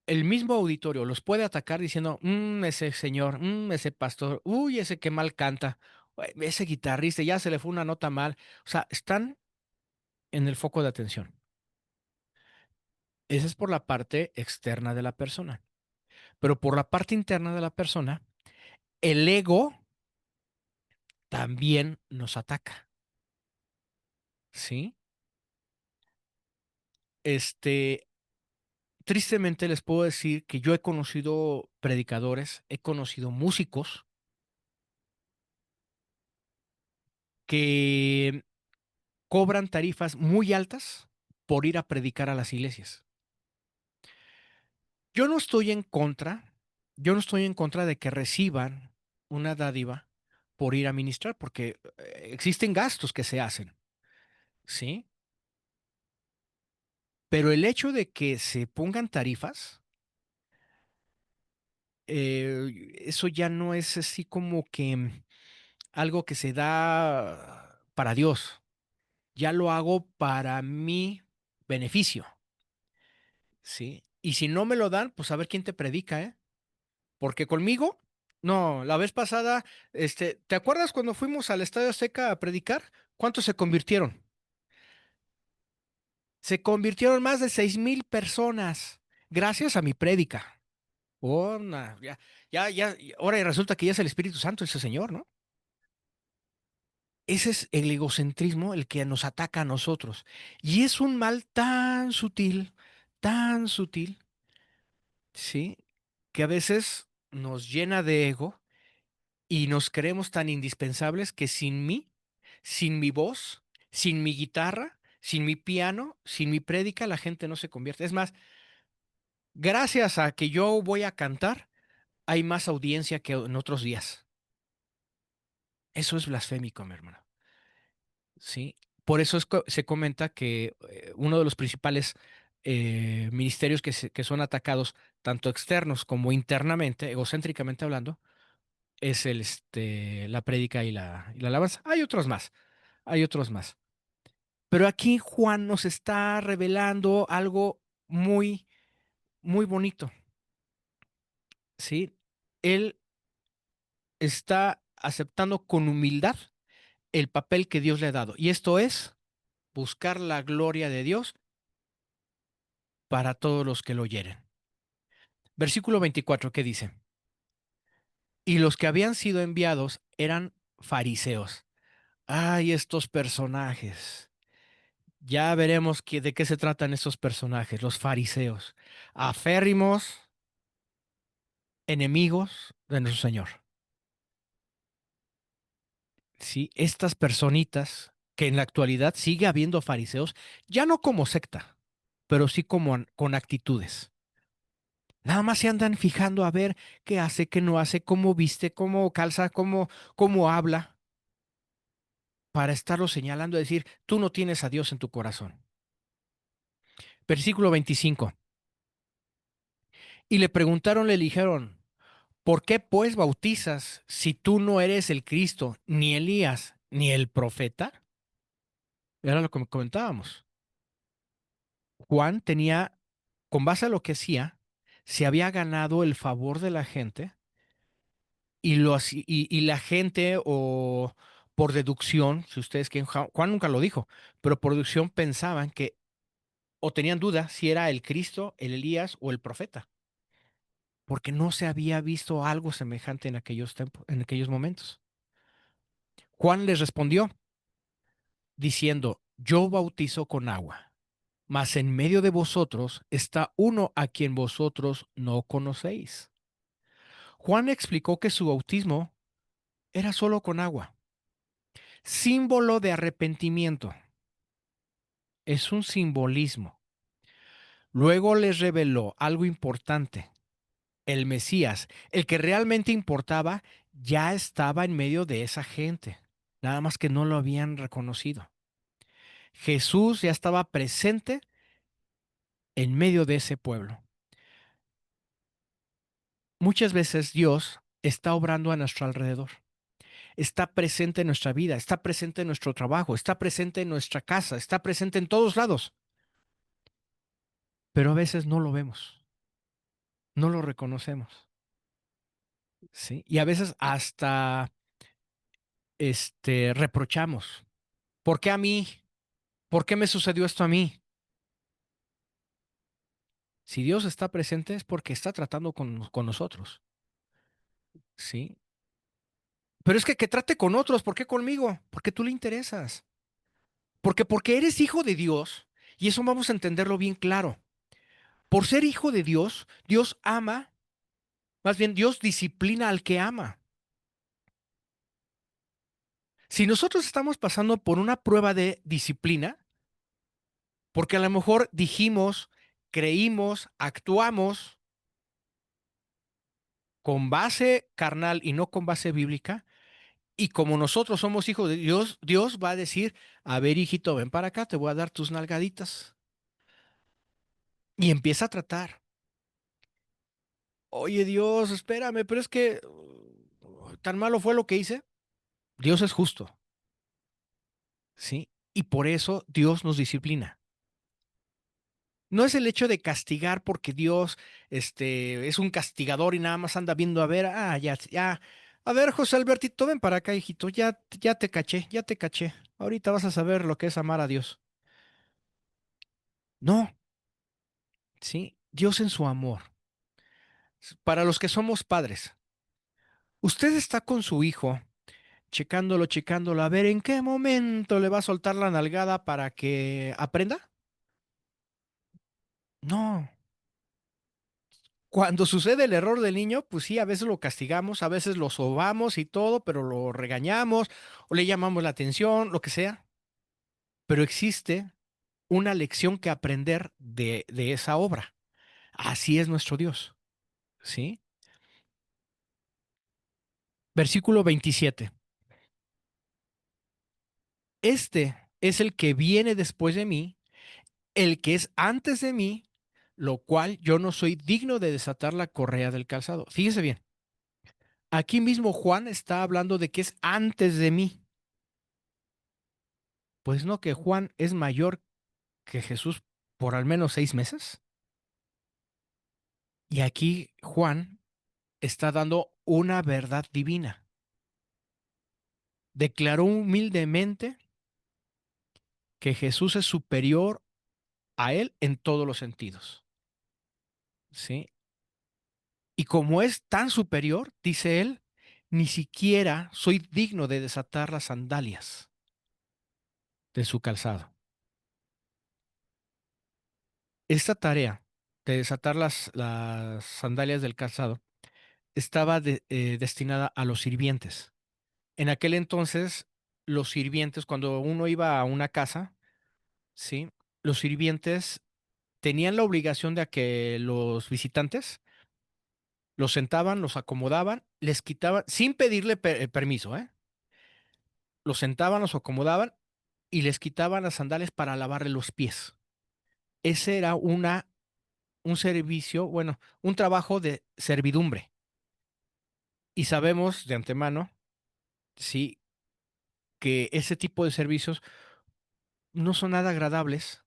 el mismo auditorio los puede atacar diciendo, ese señor, ese pastor, uy, ese que mal canta, uy, ese guitarrista, ya se le fue una nota mal. O sea, están en el foco de atención. Esa es por la parte externa de la persona. Pero por la parte interna de la persona, el ego también nos ataca. ¿Sí? Este, tristemente les puedo decir que yo he conocido predicadores, he conocido músicos que cobran tarifas muy altas por ir a predicar a las iglesias. Yo no estoy en contra, yo no estoy en contra de que reciban una dádiva por ir a ministrar, porque existen gastos que se hacen, ¿sí? Pero el hecho de que se pongan tarifas, eso ya no es así como que algo que se da para Dios. Ya lo hago para mi beneficio, ¿sí? Y si no me lo dan, pues a ver quién te predica, ¿eh? Porque conmigo, no, la vez pasada, ¿te acuerdas cuando fuimos al Estadio Azteca a predicar? ¿Cuántos se convirtieron? Se convirtieron más de 6,000 personas gracias a mi prédica. Oh, ahora resulta que ya es el Espíritu Santo ese señor, ¿no? Ese es el egocentrismo el que nos ataca a nosotros. Y es un mal tan sutil, ¿sí? Que a veces nos llena de ego y nos creemos tan indispensables que sin mí, sin mi voz, sin mi guitarra, sin mi piano, sin mi prédica, la gente no se convierte. Es más, gracias a que yo voy a cantar, hay más audiencia que en otros días. Eso es blasfémico, mi hermano. Sí. Por eso se comenta que uno de los principales ministerios que son atacados, tanto externos como internamente, egocéntricamente hablando, es la prédica y la alabanza. Hay otros más. Pero aquí Juan nos está revelando algo muy, muy bonito, ¿sí? Él está aceptando con humildad el papel que Dios le ha dado. Y esto es buscar la gloria de Dios para todos los que lo oyeren. Versículo 24, ¿qué dice? Y los que habían sido enviados eran fariseos. Ay, estos personajes. Ya veremos de qué se tratan estos personajes, los fariseos, aférrimos enemigos de nuestro Señor. Sí, estas personitas que en la actualidad sigue habiendo fariseos, ya no como secta, pero sí como con actitudes. Nada más se andan fijando a ver qué hace, qué no hace, cómo viste, cómo calza, cómo habla, para estarlo señalando y decir, tú no tienes a Dios en tu corazón. Versículo 25. Y le preguntaron, le dijeron, ¿por qué pues bautizas si tú no eres el Cristo, ni Elías, ni el profeta? Era lo que comentábamos. Juan tenía, con base a lo que hacía, se había ganado el favor de la gente y la gente, o por deducción, si ustedes quieren, Juan nunca lo dijo, pero por deducción pensaban que, o tenían duda si era el Cristo, el Elías o el profeta, porque no se había visto algo semejante en aquellos tiempos, en aquellos momentos. Juan les respondió diciendo, yo bautizo con agua, mas en medio de vosotros está uno a quien vosotros no conocéis. Juan explicó que su bautismo era solo con agua, símbolo de arrepentimiento. Es un simbolismo. Luego les reveló algo importante. El Mesías, el que realmente importaba, ya estaba en medio de esa gente, nada más que no lo habían reconocido. Jesús ya estaba presente en medio de ese pueblo. Muchas veces Dios está obrando a nuestro alrededor, está presente en nuestra vida, está presente en nuestro trabajo, está presente en nuestra casa, está presente en todos lados, pero a veces no lo vemos, no lo reconocemos, ¿sí? Y a veces hasta reprochamos. ¿Por qué a mí? ¿Por qué me sucedió esto a mí? Si Dios está presente es porque está tratando con nosotros, ¿sí? Pero es que trate con otros, ¿por qué conmigo? Porque tú le interesas. Porque eres hijo de Dios, y eso vamos a entenderlo bien claro. Por ser hijo de Dios, Dios ama, más bien Dios disciplina al que ama. Si nosotros estamos pasando por una prueba de disciplina, porque a lo mejor dijimos, creímos, actuamos con base carnal y no con base bíblica, Y como nosotros somos hijos de Dios, Dios va a decir, a ver, hijito, ven para acá, te voy a dar tus nalgaditas. Y empieza a tratar. Oye, Dios, espérame, pero es que tan malo fue lo que hice. Dios es justo, ¿sí? Y por eso Dios nos disciplina. No es el hecho de castigar porque Dios, es un castigador y nada más anda viendo a ver, ya, ya. A ver, José Albertito, ven para acá, hijito, ya te caché, ya te caché. Ahorita vas a saber lo que es amar a Dios. No, ¿sí? Dios en su amor. Para los que somos padres, usted está con su hijo, checándolo, checándolo, a ver en qué momento le va a soltar la nalgada para que aprenda. No. Cuando sucede el error del niño, pues sí, a veces lo castigamos, a veces lo sobamos y todo, pero lo regañamos o le llamamos la atención, lo que sea. Pero existe una lección que aprender de esa obra. Así es nuestro Dios, ¿sí? Versículo 27. Este es el que viene después de mí, el que es antes de mí, lo cual yo no soy digno de desatar la correa del calzado. Fíjese bien, aquí mismo Juan está hablando de que es antes de mí. Pues no, que Juan es mayor que Jesús por al menos 6 meses. Y aquí Juan está dando una verdad divina. Declaró humildemente que Jesús es superior a él en todos los sentidos. ¿Sí? Y como es tan superior, dice él, ni siquiera soy digno de desatar las sandalias de su calzado. Esta tarea de desatar las sandalias del calzado estaba destinada a los sirvientes. En aquel entonces, los sirvientes, cuando uno iba a una casa, ¿sí? Los sirvientes tenían la obligación de que los visitantes los sentaban, los acomodaban, les quitaban, sin pedirle permiso, ¿eh? Los sentaban, los acomodaban y les quitaban las sandalias para lavarle los pies. Ese era un servicio, bueno, un trabajo de servidumbre. Y sabemos de antemano, sí, que ese tipo de servicios no son nada agradables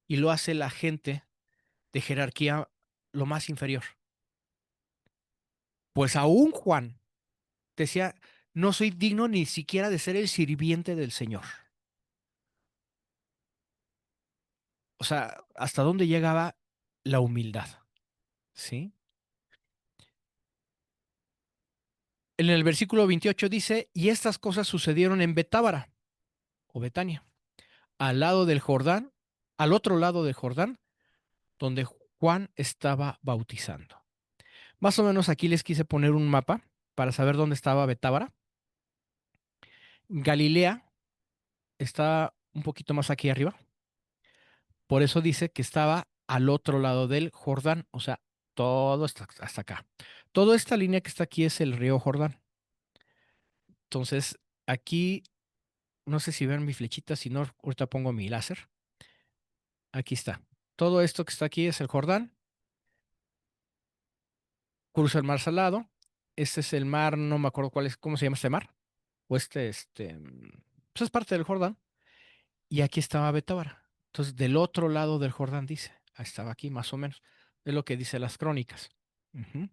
y lo hace la gente de jerarquía lo más inferior. Pues aún Juan decía, no soy digno ni siquiera de ser el sirviente del Señor. O sea, hasta dónde llegaba la humildad, ¿sí? En el versículo 28 dice, y estas cosas sucedieron en Betábara o Betania, al lado del Jordán, al otro lado del Jordán, donde Juan estaba bautizando. Más o menos aquí les quise poner un mapa para saber dónde estaba Betábara. Galilea está un poquito más aquí arriba. Por eso dice que estaba al otro lado del Jordán, o sea, todo hasta acá. Toda esta línea que está aquí es el río Jordán. Entonces, aquí, no sé si ven mi flechita, si no, ahorita pongo mi láser. Aquí está. Todo esto que está aquí es el Jordán. Cruza el mar Salado. Este es el mar, no me acuerdo cuál es, cómo se llama este mar. O pues es parte del Jordán. Y aquí estaba Betábara. Entonces, del otro lado del Jordán dice, estaba aquí más o menos. Es lo que dice las crónicas. Ujú.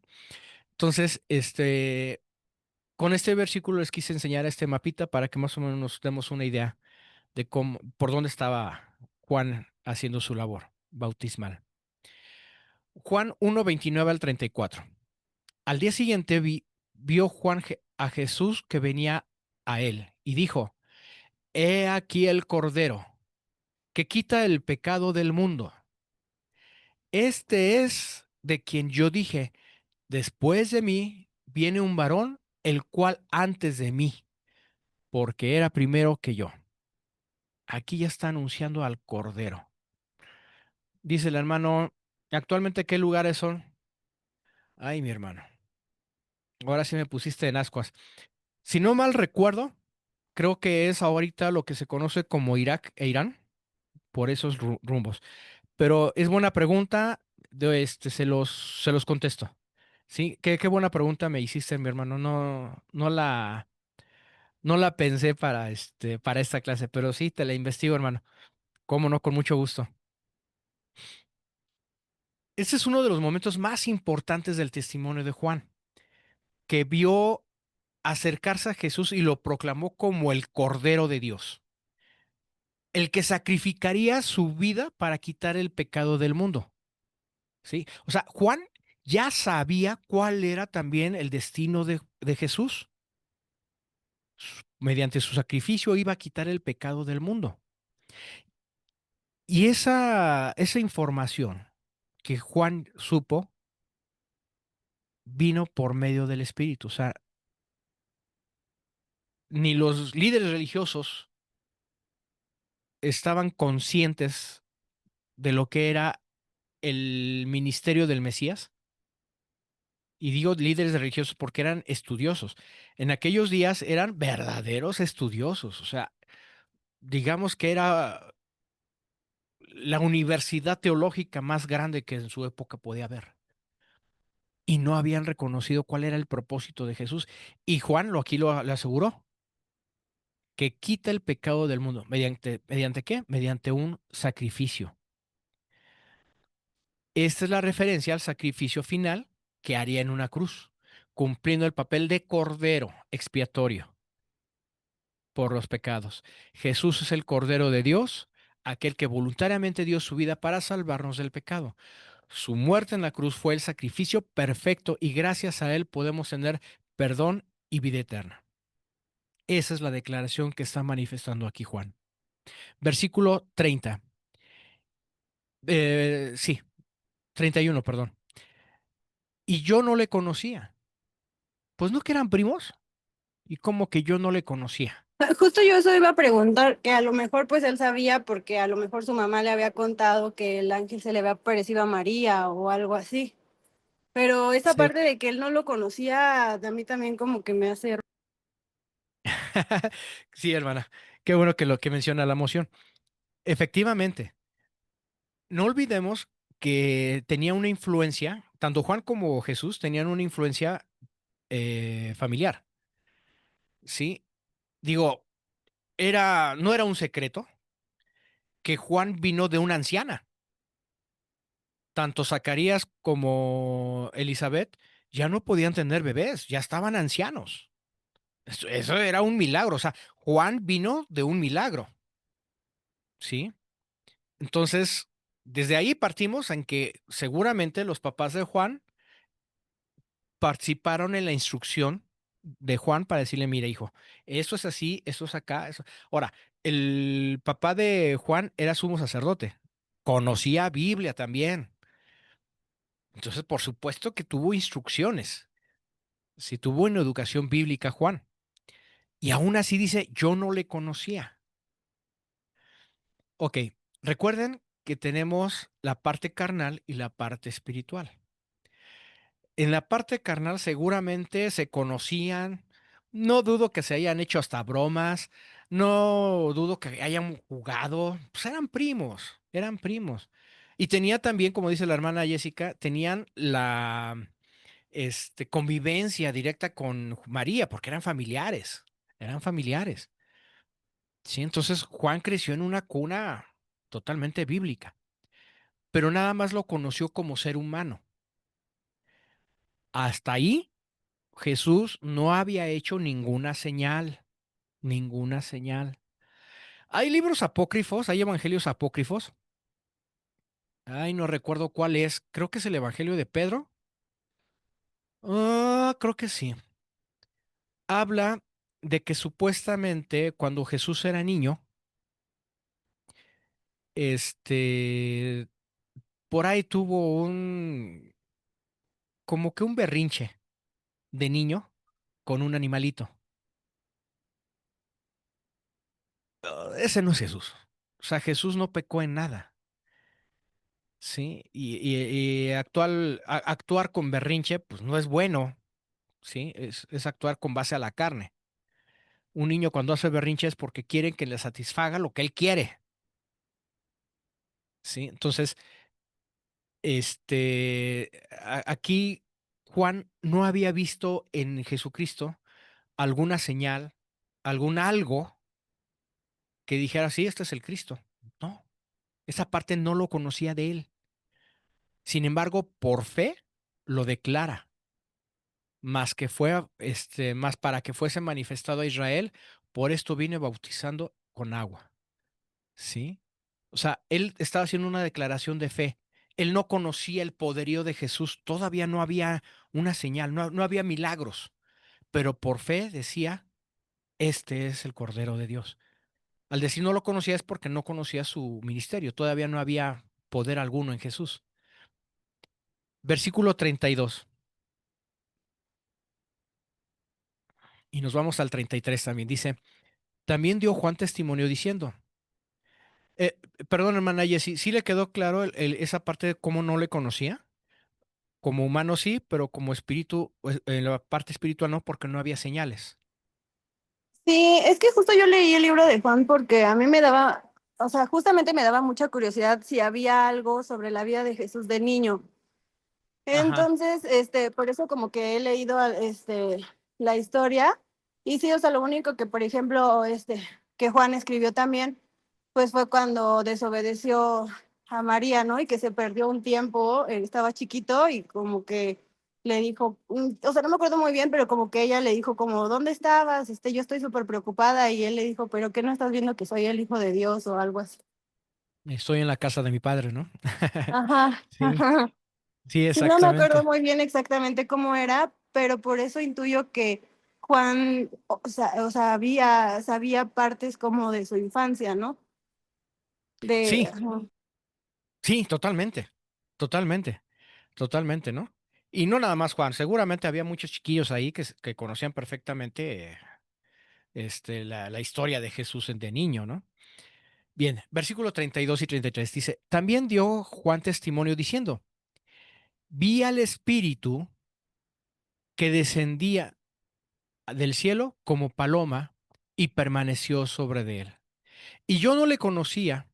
Entonces, con este versículo les quise enseñar este mapita para que más o menos nos demos una idea de cómo, por dónde estaba Juan haciendo su labor bautismal. Juan 1:29 al 34. Al día siguiente vio Juan a Jesús que venía a él y dijo, He aquí el Cordero que quita el pecado del mundo. Este es de quien yo dije, después de mí viene un varón, el cual antes de mí, porque era primero que yo. Aquí ya está anunciando al Cordero. Dice el hermano, ¿actualmente qué lugares son? Ay, mi hermano, ahora sí me pusiste en ascuas. Si no mal recuerdo, creo que es ahorita lo que se conoce como Irak e Irán, por esos rumbos. Pero es buena pregunta, se los contesto. Sí, qué buena pregunta me hiciste, mi hermano. No la pensé para esta clase, pero sí, te la investigo, hermano. Cómo no, con mucho gusto. Este es uno de los momentos más importantes del testimonio de Juan, que vio acercarse a Jesús y lo proclamó como el Cordero de Dios, el que sacrificaría su vida para quitar el pecado del mundo. ¿Sí? O sea, Juan ya sabía cuál era también el destino de Jesús. Mediante su sacrificio iba a quitar el pecado del mundo. Y esa información que Juan supo vino por medio del Espíritu. O sea, ni los líderes religiosos estaban conscientes de lo que era el ministerio del Mesías. Y digo líderes religiosos porque eran estudiosos. En aquellos días eran verdaderos estudiosos. O sea, digamos que era la universidad teológica más grande que en su época podía haber. Y no habían reconocido cuál era el propósito de Jesús. Y Juan aquí lo aseguró, que quita el pecado del mundo. ¿Mediante qué? Mediante un sacrificio. Esta es la referencia al sacrificio final que haría en una cruz, cumpliendo el papel de cordero expiatorio por los pecados. Jesús es el Cordero de Dios, aquel que voluntariamente dio su vida para salvarnos del pecado. Su muerte en la cruz fue el sacrificio perfecto y gracias a él podemos tener perdón y vida eterna. Esa es la declaración que está manifestando aquí Juan. Versículo 30. Sí, 31, perdón. Y yo no le conocía. Pues no que eran primos. Y como que yo no le conocía. Justo yo eso iba a preguntar, que a lo mejor pues él sabía porque a lo mejor su mamá le había contado que el ángel se le había parecido a María o algo así. Pero esa Sí. parte de que él no lo conocía, a mí también como que me hace... Sí, hermana. Qué bueno que lo que menciona la moción. Efectivamente, no olvidemos que tenía una influencia, tanto Juan como Jesús tenían una influencia familiar. Sí, digo, no era un secreto que Juan vino de una anciana. Tanto Zacarías como Elizabeth ya no podían tener bebés, ya estaban ancianos. Eso era un milagro. O sea, Juan vino de un milagro. ¿Sí? Entonces, desde ahí partimos en que seguramente los papás de Juan participaron en la instrucción de Juan para decirle, mira, hijo, eso es así, eso es acá. Eso. Ahora, el papá de Juan era sumo sacerdote, conocía Biblia también. Entonces, por supuesto que tuvo instrucciones, si tuvo en educación bíblica Juan. Y aún así dice, yo no le conocía. Ok, recuerden que tenemos la parte carnal y la parte espiritual. En la parte carnal seguramente se conocían, no dudo que se hayan hecho hasta bromas, no dudo que hayan jugado, pues eran primos, eran primos. Y tenía también, como dice la hermana Jessica, tenían la convivencia directa con María, porque eran familiares, eran familiares. Sí, entonces Juan creció en una cuna totalmente bíblica, pero nada más lo conoció como ser humano. Hasta ahí Jesús no había hecho ninguna señal, ninguna señal. Hay libros apócrifos, hay evangelios apócrifos. Ay, no recuerdo cuál es. Creo que es el Evangelio de Pedro. Ah, creo que sí. Habla de que supuestamente cuando Jesús era niño, este, por ahí tuvo como que un berrinche de niño con un animalito. Ese no es Jesús. O sea, Jesús no pecó en nada. Sí, y actuar con berrinche, pues no es bueno, ¿sí? Es actuar con base a la carne. Un niño cuando hace berrinche es porque quieren que le satisfaga lo que él quiere. ¿Sí? Entonces, aquí Juan no había visto en Jesucristo alguna señal, algún algo que dijera, sí, este es el Cristo. No, esa parte no lo conocía de él. Sin embargo, por fe lo declara, más para que fuese manifestado a Israel, por esto vine bautizando con agua. ¿Sí? O sea, él estaba haciendo una declaración de fe. Él no conocía el poderío de Jesús, todavía no había una señal, no había milagros, pero por fe decía, este es el Cordero de Dios. Al decir no lo conocía es porque no conocía su ministerio, todavía no había poder alguno en Jesús. Versículo 32. Y nos vamos al 33 también. Dice, también dio Juan testimonio diciendo, eh, perdón, hermana Jessie, ¿sí le quedó claro esa parte de cómo no le conocía? Como humano sí, pero como espíritu, pues, en la parte espiritual no, porque no había señales. Sí, es que justo yo leí el libro de Juan porque a mí me daba, o sea, justamente me daba mucha curiosidad si había algo sobre la vida de Jesús de niño. Ajá. Entonces, por eso como que he leído, la historia. Y sí, o sea, lo único que, por ejemplo, que Juan escribió también, pues fue cuando desobedeció a María, ¿no? Y que se perdió un tiempo, estaba chiquito y como que le dijo, o sea, no me acuerdo muy bien, pero como que ella le dijo como, ¿dónde estabas? Yo estoy súper preocupada y él le dijo, ¿pero qué no estás viendo que soy el hijo de Dios o algo así? Estoy en la casa de mi padre, ¿no? Ajá, Sí, ajá. sí, Sí, no me acuerdo exactamente. muy bien exactamente cómo era, pero por eso intuyo que Juan, o sea, sabía partes como de su infancia, ¿no? Sí, Ajá. sí, totalmente, totalmente, totalmente, ¿no? Y no nada más Juan, seguramente había muchos chiquillos ahí que conocían perfectamente la historia de Jesús de niño, ¿no? Bien, versículo 32 y 33 dice, también dio Juan testimonio diciendo, vi al Espíritu que descendía del cielo como paloma y permaneció sobre de él. Y yo no le conocía,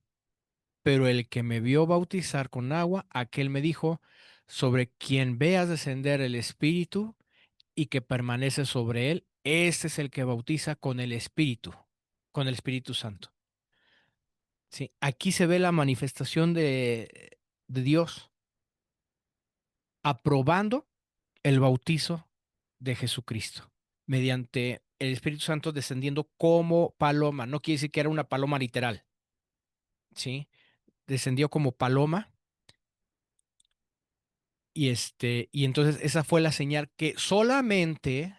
pero el que me vio bautizar con agua, aquel me dijo, sobre quien veas descender el Espíritu y que permanece sobre él, este es el que bautiza con el Espíritu Santo. Sí, aquí se ve la manifestación de Dios aprobando el bautizo de Jesucristo mediante el Espíritu Santo descendiendo como paloma. No quiere decir que era una paloma literal, ¿sí? Descendió como paloma y entonces esa fue la señal que solamente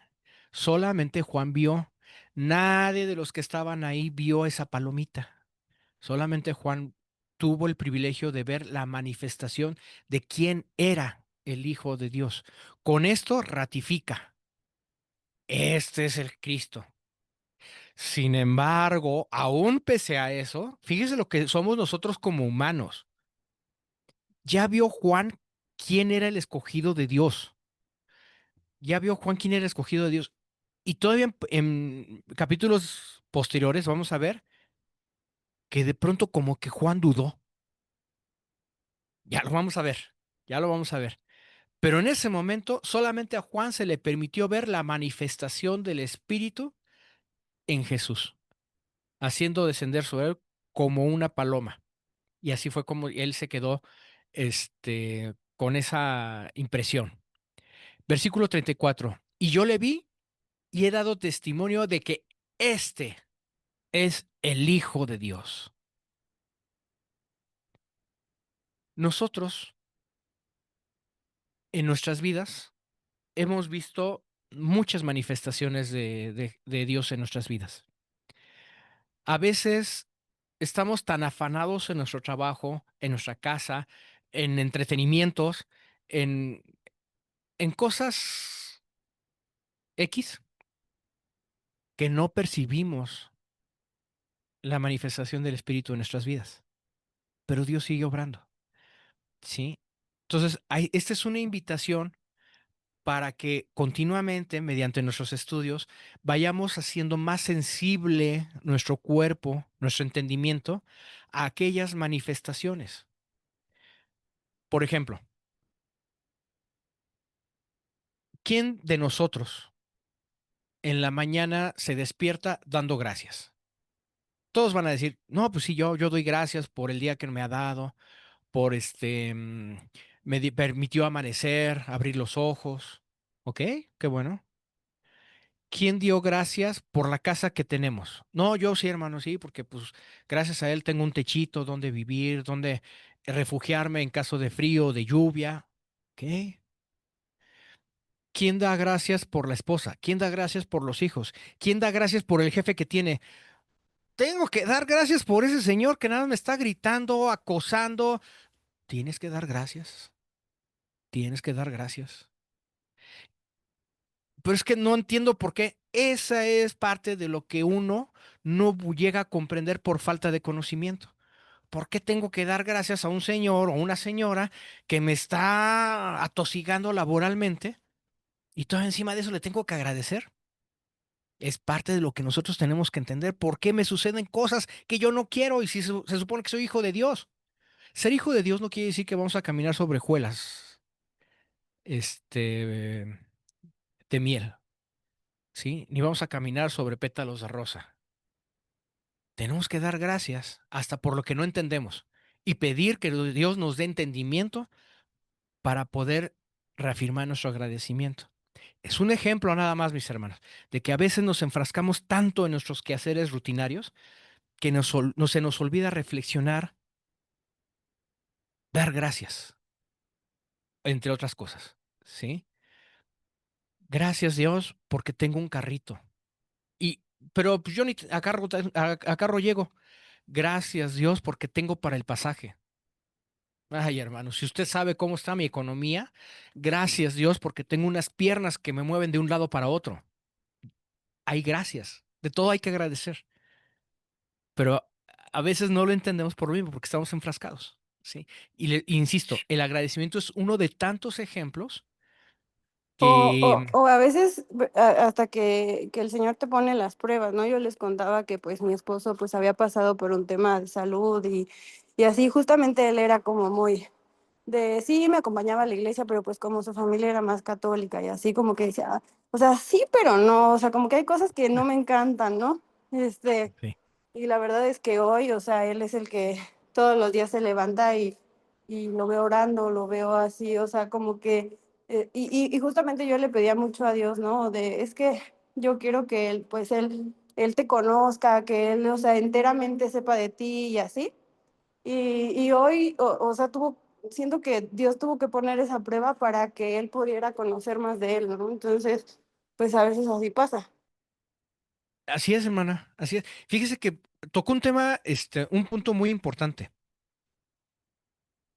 Juan vio. Nadie de los que estaban ahí vio esa palomita. Solamente Juan tuvo el privilegio de ver la manifestación de quién era el Hijo de Dios. Con esto ratifica, este es el Cristo. Sin embargo, aún pese a eso, fíjese lo que somos nosotros como humanos. Ya vio Juan quién era el escogido de Dios. Ya vio Juan quién era el escogido de Dios. Y todavía en capítulos posteriores vamos a ver que de pronto como que Juan dudó. Ya lo vamos a ver, ya lo vamos a ver. Pero en ese momento solamente a Juan se le permitió ver la manifestación del Espíritu en Jesús, haciendo descender sobre él como una paloma. Y así fue como él se quedó con esa impresión. Versículo 34. Y yo le vi y he dado testimonio de que este es el Hijo de Dios. Nosotros, en nuestras vidas, hemos visto muchas manifestaciones de Dios en nuestras vidas. A veces estamos tan afanados en nuestro trabajo, en nuestra casa, en entretenimientos, en, en cosas X, que no percibimos la manifestación del Espíritu en nuestras vidas. Pero Dios sigue obrando, ¿sí? Entonces, esta es una invitación para que continuamente, mediante nuestros estudios, vayamos haciendo más sensible nuestro cuerpo, nuestro entendimiento a aquellas manifestaciones. Por ejemplo, ¿quién de nosotros en la mañana se despierta dando gracias? Todos van a decir, no, pues sí, yo doy gracias por el día que me ha dado, por permitió amanecer, abrir los ojos. ¿Ok? Qué bueno. ¿Quién dio gracias por la casa que tenemos? No, yo sí, hermano, sí, porque pues gracias a él tengo un techito donde vivir, donde refugiarme en caso de frío o de lluvia. ¿Ok? ¿Quién da gracias por la esposa? ¿Quién da gracias por los hijos? ¿Quién da gracias por el jefe que tiene? Tengo que dar gracias por ese señor que nada me está gritando, acosando. Tienes que dar gracias. Tienes que dar gracias. Pero es que no entiendo por qué. Esa es parte de lo que uno no llega a comprender por falta de conocimiento. ¿Por qué tengo que dar gracias a un señor o una señora que me está atosigando laboralmente y todo encima de eso le tengo que agradecer? Es parte de lo que nosotros tenemos que entender. ¿Por qué me suceden cosas que yo no quiero y si se supone que soy hijo de Dios? Ser hijo de Dios no quiere decir que vamos a caminar sobre hojuelas, este, de miel, ¿sí? Ni vamos a caminar sobre pétalos de rosa. Tenemos que dar gracias hasta por lo que no entendemos y pedir que Dios nos dé entendimiento para poder reafirmar nuestro agradecimiento. Es un ejemplo nada más, mis hermanos, de que a veces nos enfrascamos tanto en nuestros quehaceres rutinarios que se nos olvida reflexionar, dar gracias, entre otras cosas, ¿sí? Gracias Dios porque tengo un carrito. Y, pero pues, yo ni a carro llego. Gracias Dios porque tengo para el pasaje. Ay, hermano, si usted sabe cómo está mi economía, gracias Dios porque tengo unas piernas que me mueven de un lado para otro. Hay gracias. De todo hay que agradecer. Pero a veces no lo entendemos por lo mismo, porque estamos enfrascados, ¿sí? Insisto, el agradecimiento es uno de tantos ejemplos que O a veces hasta que el Señor te pone las pruebas, ¿no? Yo les contaba que pues mi esposo pues había pasado por un tema de salud y así justamente él era como muy de sí, me acompañaba a la iglesia, pero pues como su familia era más católica y así como que decía, "Ah, o sea, sí, pero no, o sea, como que hay cosas que no me encantan, ¿no? Este, sí, y la verdad es que hoy, o sea, él es el que todos los días se levanta y lo veo orando, lo veo así, o sea, como que, y justamente yo le pedía mucho a Dios, ¿no? De, es que yo quiero que él, pues él te conozca, que él, o sea, enteramente sepa de ti y así. Y hoy, o sea, siento que Dios tuvo que poner esa prueba para que él pudiera conocer más de él, ¿no? Entonces, pues a veces así pasa. así es, hermana, así es. Fíjese que tocó un tema, un punto muy importante.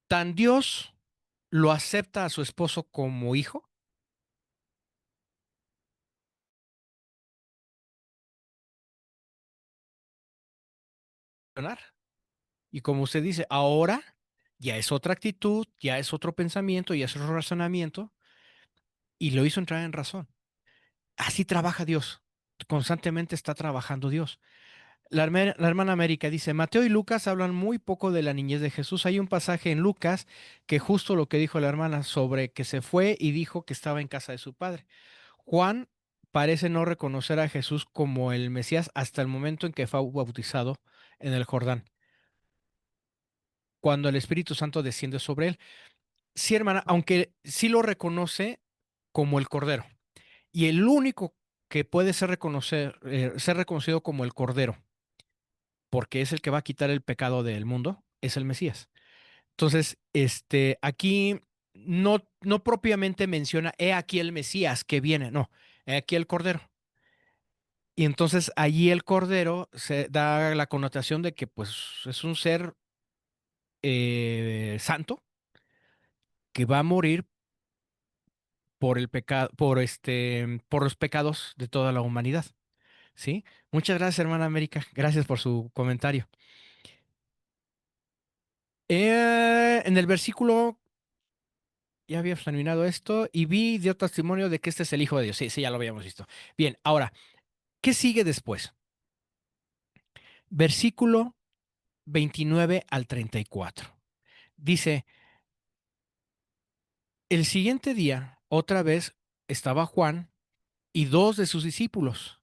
Tan Dios lo acepta a su esposo como hijo, y como usted dice, ahora ya es otra actitud, ya es otro pensamiento, ya es otro razonamiento, y lo hizo entrar en razón. Así trabaja Dios. Constantemente está trabajando Dios. La hermana América dice, Mateo y Lucas hablan muy poco de la niñez de Jesús. Hay un pasaje en Lucas que justo lo que dijo la hermana sobre que se fue y dijo que estaba en casa de su padre. Juan parece no reconocer a Jesús como el Mesías hasta el momento en que fue bautizado en el Jordán, cuando el Espíritu Santo desciende sobre él. Sí, hermana, aunque sí lo reconoce como el Cordero. Y el único que puede ser reconocido como el Cordero, porque es el que va a quitar el pecado del mundo, es el Mesías. Entonces, aquí no propiamente menciona, he aquí el Mesías que viene, no, he aquí el Cordero. Y entonces allí el Cordero se da la connotación de que pues es un ser santo que va a morir por el pecado, por los pecados de toda la humanidad. ¿Sí? Muchas gracias, hermana América. Gracias por su comentario. En el versículo Ya habíamos terminado esto y dio testimonio de que este es el Hijo de Dios. Sí, sí, ya lo habíamos visto. Bien, ahora, ¿qué sigue después? Versículo 29 al 34. Dice, el siguiente día, otra vez, estaba Juan y dos de sus discípulos.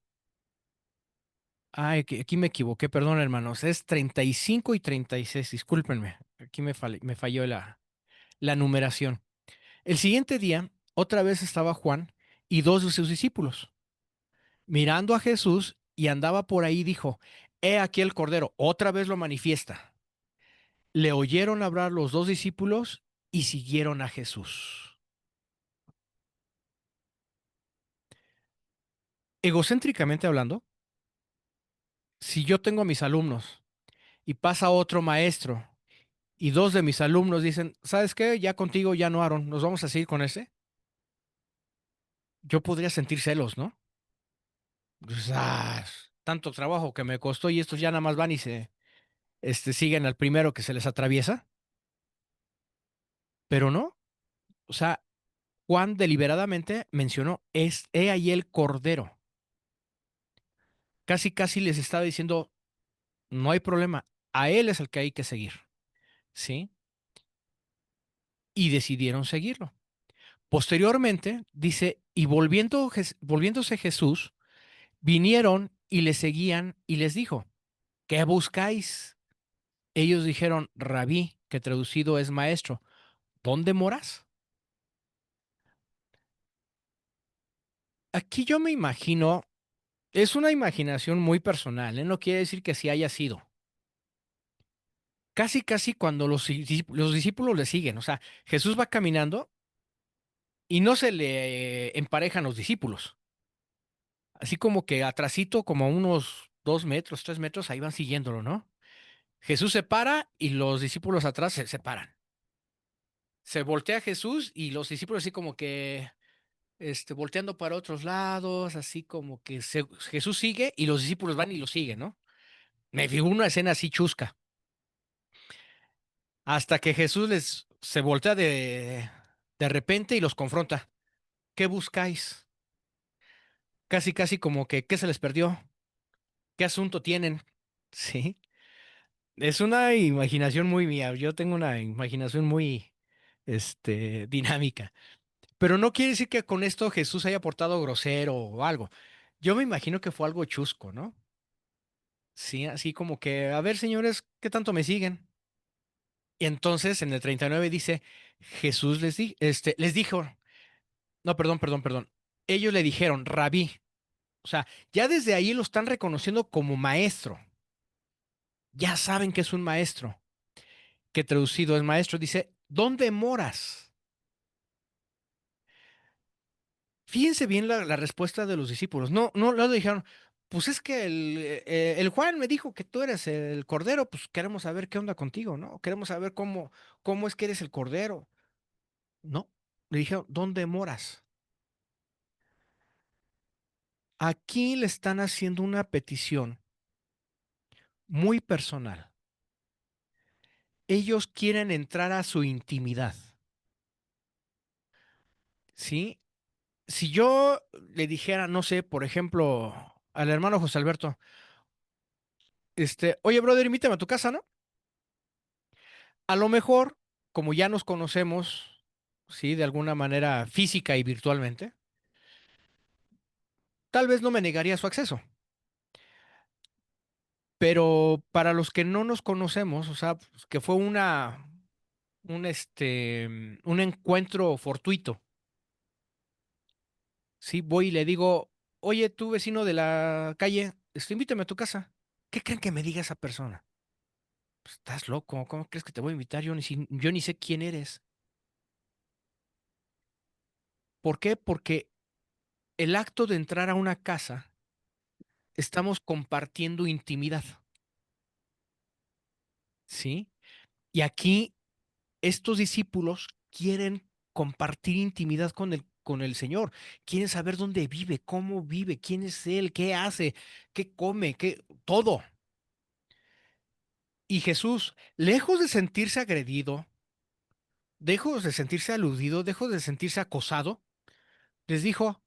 Ay, aquí me equivoqué, perdón, hermanos. Es 35 y 36. Discúlpenme. Aquí me falló la numeración. El siguiente día, otra vez estaba Juan y dos de sus discípulos. Mirando a Jesús y andaba por ahí, dijo, He aquí el Cordero, otra vez lo manifiesta. Le oyeron hablar los dos discípulos y siguieron a Jesús. Egocéntricamente hablando, si yo tengo a mis alumnos y pasa otro maestro y dos de mis alumnos dicen, ¿sabes qué? Ya contigo, ya no, Aaron, nos vamos a seguir con ese. Yo podría sentir celos, ¿no? Pues, tanto trabajo que me costó y estos ya nada más van y siguen al primero que se les atraviesa. Pero no, o sea, Juan deliberadamente mencionó, he ahí el Cordero. Casi, casi les estaba diciendo, no hay problema, a él es el que hay que seguir, ¿sí? Y decidieron seguirlo. Posteriormente, dice, y volviéndose Jesús, vinieron y le seguían y les dijo, ¿qué buscáis? Ellos dijeron, Rabí, que traducido es maestro, ¿dónde moras? Aquí yo me imagino, es una imaginación muy personal, ¿eh? No quiere decir que sí haya sido. Casi, casi cuando los discípulos le siguen, o sea, Jesús va caminando y no se le emparejan los discípulos. Así como que atrasito, como a unos 2 metros, 3 metros, ahí van siguiéndolo, ¿no? Jesús se para y los discípulos atrás se paran. Se voltea Jesús y los discípulos así como que volteando para otros lados, así como que Jesús sigue y los discípulos van y lo siguen, ¿no? Me figuro una escena así chusca. Hasta que Jesús se voltea de repente y los confronta. ¿Qué buscáis? Casi, casi como que, ¿qué se les perdió? ¿Qué asunto tienen? Sí. Es una imaginación muy mía. Yo tengo una imaginación muy, dinámica. Pero no quiere decir que con esto Jesús haya portado grosero o algo. Yo me imagino que fue algo chusco, ¿no? Sí, así como que, a ver, señores, ¿qué tanto me siguen? Y entonces en el 39 dice, Jesús les dijo, no, perdón. Ellos le dijeron, Rabí. O sea, ya desde ahí lo están reconociendo como maestro. Ya saben que es un maestro, que traducido es maestro. Dice, ¿dónde moras? Fíjense bien la respuesta de los discípulos. No, no, no le dijeron, pues es que el Juan me dijo que tú eres el Cordero, pues queremos saber qué onda contigo, ¿no? Queremos saber cómo es que eres el Cordero. No, le dijeron, ¿dónde moras? Aquí le están haciendo una petición muy personal. Ellos quieren entrar a su intimidad, ¿sí? Si yo le dijera, no sé, por ejemplo, al hermano José Alberto, oye, brother, invítame a tu casa, ¿no? A lo mejor, como ya nos conocemos, sí, de alguna manera física y virtualmente, tal vez no me negaría su acceso. Pero para los que no nos conocemos, o sea, pues, que fue un encuentro fortuito, sí, voy y le digo, oye, tú vecino de la calle, invítame a tu casa. ¿Qué creen que me diga esa persona? Pues, estás loco, ¿cómo crees que te voy a invitar? Yo ni sé quién eres. ¿Por qué? Porque el acto de entrar a una casa, estamos compartiendo intimidad, ¿sí? Y aquí estos discípulos quieren compartir intimidad con el Señor, quieren saber dónde vive, quién es Él, qué hace, qué come, todo. Y Jesús, lejos de sentirse agredido, lejos de sentirse aludido, lejos de sentirse acosado, les dijo,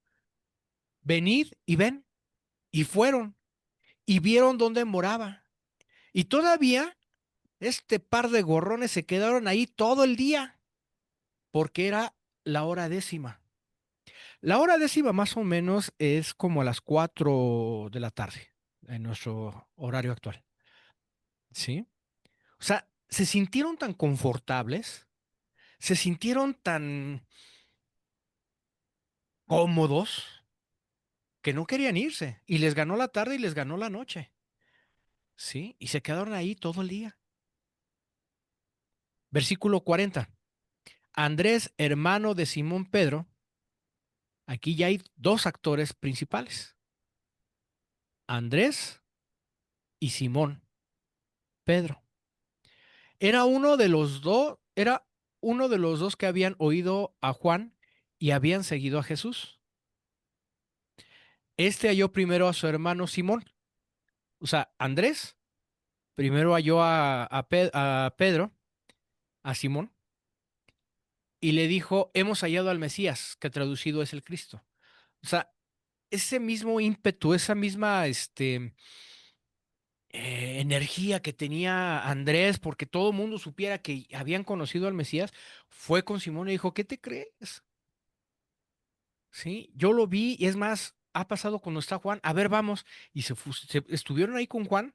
venid y ven. Y fueron y vieron dónde moraba. Y todavía este par de gorrones se quedaron ahí todo el día, porque era la hora décima. La hora décima más o menos es como a las 4 de la tarde en nuestro horario actual. ¿Sí? O sea, se sintieron tan confortables, se sintieron tan cómodos que no querían irse. Y les ganó la tarde y les ganó la noche. ¿Sí? Y se quedaron ahí todo el día. Versículo 40. Andrés, hermano de Simón Pedro, aquí ya hay dos actores principales, Andrés y Simón Pedro. Era uno de los dos que habían oído a Juan y habían seguido a Jesús. Este halló primero a su hermano Simón, o sea, Andrés primero halló a Pedro, a Simón, y le dijo, hemos hallado al Mesías, que traducido es el Cristo. O sea, ese mismo ímpetu, esa misma, energía que tenía Andrés, porque todo el mundo supiera que habían conocido al Mesías, fue con Simón y dijo, ¿qué te crees? Sí, yo lo vi y es más, ha pasado cuando está Juan, a ver, vamos. Y estuvieron ahí con Juan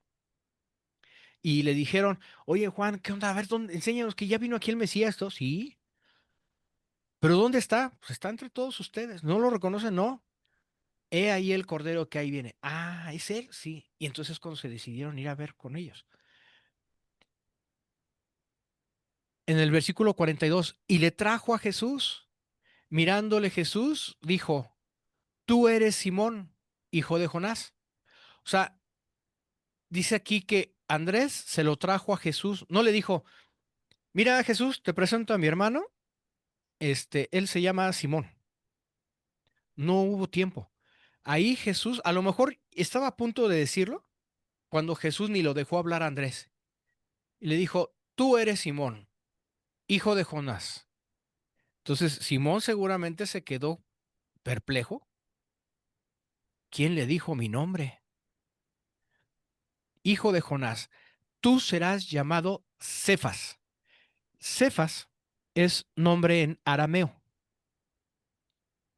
y le dijeron, oye Juan, ¿qué onda? A ver, enséñanos que ya vino aquí el Mesías, ¿todo? Sí, pero ¿dónde está? Pues está entre todos ustedes, ¿no lo reconocen? No. He ahí el cordero que ahí viene. Ah, ¿es él? Sí. Y entonces cuando se decidieron ir a ver con ellos. En el versículo 42, y le trajo a Jesús. Mirándole Jesús, dijo, tú eres Simón, hijo de Jonás. O sea, dice aquí que Andrés se lo trajo a Jesús. No le dijo, mira Jesús, te presento a mi hermano. Él se llama Simón. No hubo tiempo. Ahí Jesús, a lo mejor estaba a punto de decirlo, cuando Jesús ni lo dejó hablar a Andrés. Y le dijo, tú eres Simón, hijo de Jonás. Entonces, Simón seguramente se quedó perplejo. ¿Quién le dijo mi nombre? Hijo de Jonás, tú serás llamado Cefas. Cefas es nombre en arameo,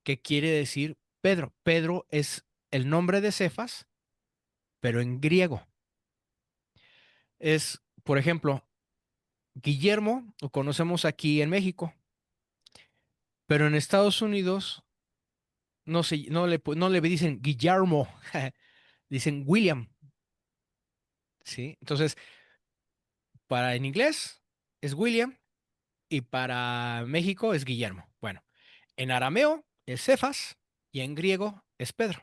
que quiere decir Pedro. Pedro es el nombre de Cefas, pero en griego. Es, por ejemplo, Guillermo, lo conocemos aquí en México, pero en Estados Unidos no le dicen Guillermo, dicen William, ¿sí? Entonces, para en inglés es William y para México es Guillermo. Bueno, en arameo es Cefas y en griego es Pedro.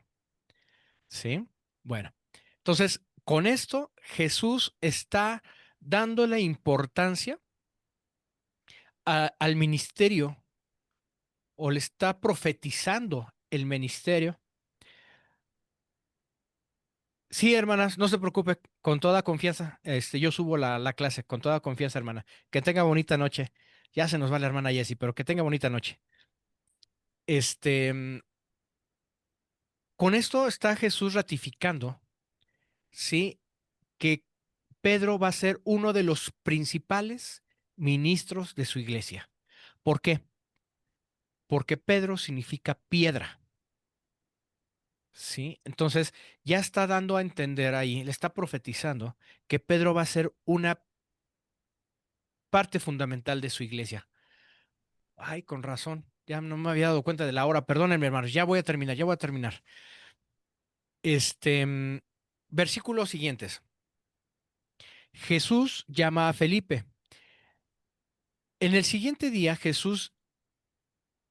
¿Sí? Bueno, entonces con esto Jesús está dándole importancia al ministerio o le está profetizando el ministerio. Sí, hermanas, no se preocupe, con toda confianza. Yo subo la clase, con toda confianza, hermana. Que tenga bonita noche. Ya se nos va la hermana Jessie, pero que tenga bonita noche. Este, mm, con esto está Jesús ratificando, sí, que Pedro va a ser uno de los principales ministros de su iglesia. ¿Por qué? Porque Pedro significa piedra, ¿sí? Entonces ya está dando a entender ahí, le está profetizando que Pedro va a ser una parte fundamental de su iglesia. Ay, con razón, ya no me había dado cuenta de la hora. Perdónenme, hermanos, ya voy a terminar, ya voy a terminar. Este, mm, Versículos siguientes. Jesús llama a Felipe. En el siguiente día,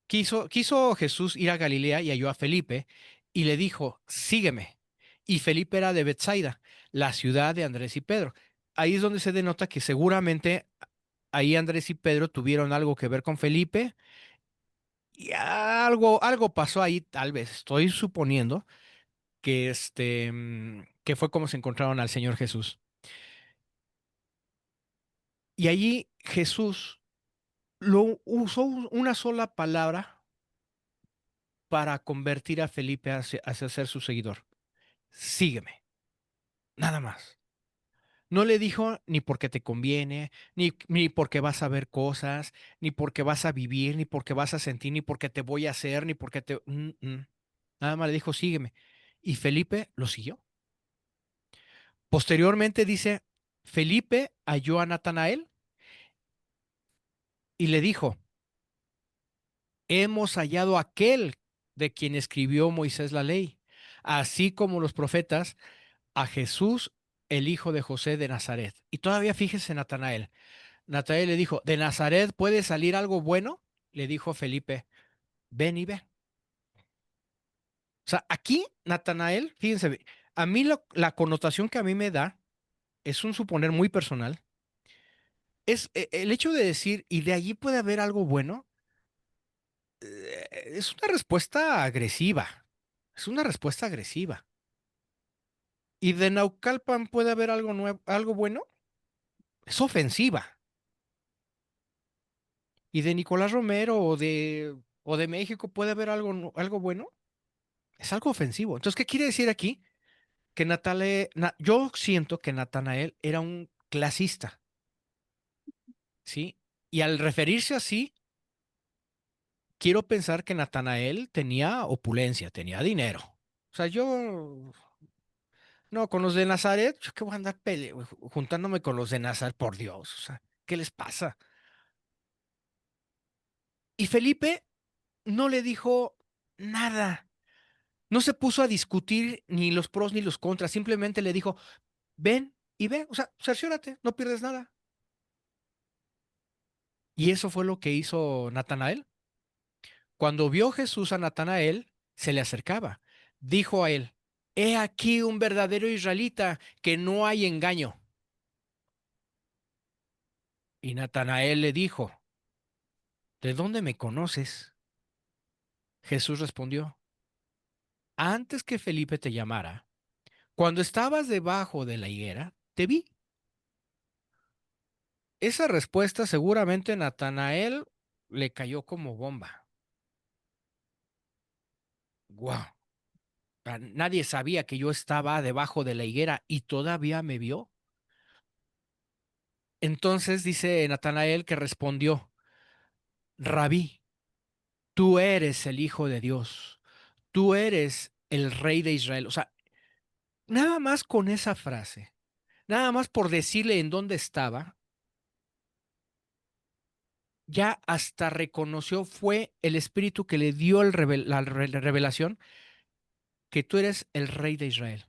quiso Jesús ir a Galilea y halló a Felipe y le dijo, sígueme. Y Felipe era de Bethsaida, la ciudad de Andrés y Pedro. Ahí es donde se denota que seguramente ahí Andrés y Pedro tuvieron algo que ver con Felipe y algo pasó ahí, tal vez, estoy suponiendo que que fue como se encontraron al Señor Jesús. Y allí Jesús usó una sola palabra para convertir a Felipe hacia ser su seguidor. Sígueme, nada más. No le dijo ni porque te conviene, ni porque vas a ver cosas, ni porque vas a vivir, ni porque vas a sentir, ni porque te voy a hacer, ni porque te... Nada más le dijo, sígueme. Y Felipe lo siguió. Posteriormente dice, Felipe halló a Natanael y le dijo, hemos hallado a aquel de quien escribió Moisés la ley, así como los profetas, a Jesús, el hijo de José de Nazaret. Y todavía fíjese Natanael. Natanael le dijo, ¿de Nazaret puede salir algo bueno? Le dijo Felipe, ven y ve. O sea, aquí Natanael, fíjense, a mí la connotación que a mí me da es un suponer muy personal. Es el hecho de decir, y de allí puede haber algo bueno, es una respuesta agresiva. Es una respuesta agresiva. ¿Y de Naucalpan puede haber algo nuevo, algo bueno? Es ofensiva. ¿Y de Nicolás Romero o de México puede haber algo, algo bueno? Es algo ofensivo. Entonces, ¿qué quiere decir aquí? Que yo siento que Natanael era un clasista, ¿sí? Y al referirse así, quiero pensar que Natanael tenía opulencia, tenía dinero. O sea, no, con los de Nazaret, yo qué voy a andar juntándome con los de Nazaret, por Dios. O sea, ¿qué les pasa? Y Felipe no le dijo nada. No se puso a discutir ni los pros ni los contras. Simplemente le dijo, ven y ve. O sea, cerciórate, no pierdes nada. Y eso fue lo que hizo Natanael. Cuando vio Jesús a Natanael, se le acercaba. Dijo a él, he aquí un verdadero israelita que no hay engaño. Y Natanael le dijo, ¿de dónde me conoces? Jesús respondió, antes que Felipe te llamara, cuando estabas debajo de la higuera, te vi. Esa respuesta seguramente a Natanael le cayó como bomba. ¡Guau! Nadie sabía que yo estaba debajo de la higuera y todavía me vio. Entonces dice Natanael que respondió, Rabí, tú eres el Hijo de Dios, tú eres el Rey de Israel. O sea, nada más con esa frase, nada más por decirle en dónde estaba, ya hasta reconoció, fue el Espíritu que le dio la revelación, que tú eres el Rey de Israel.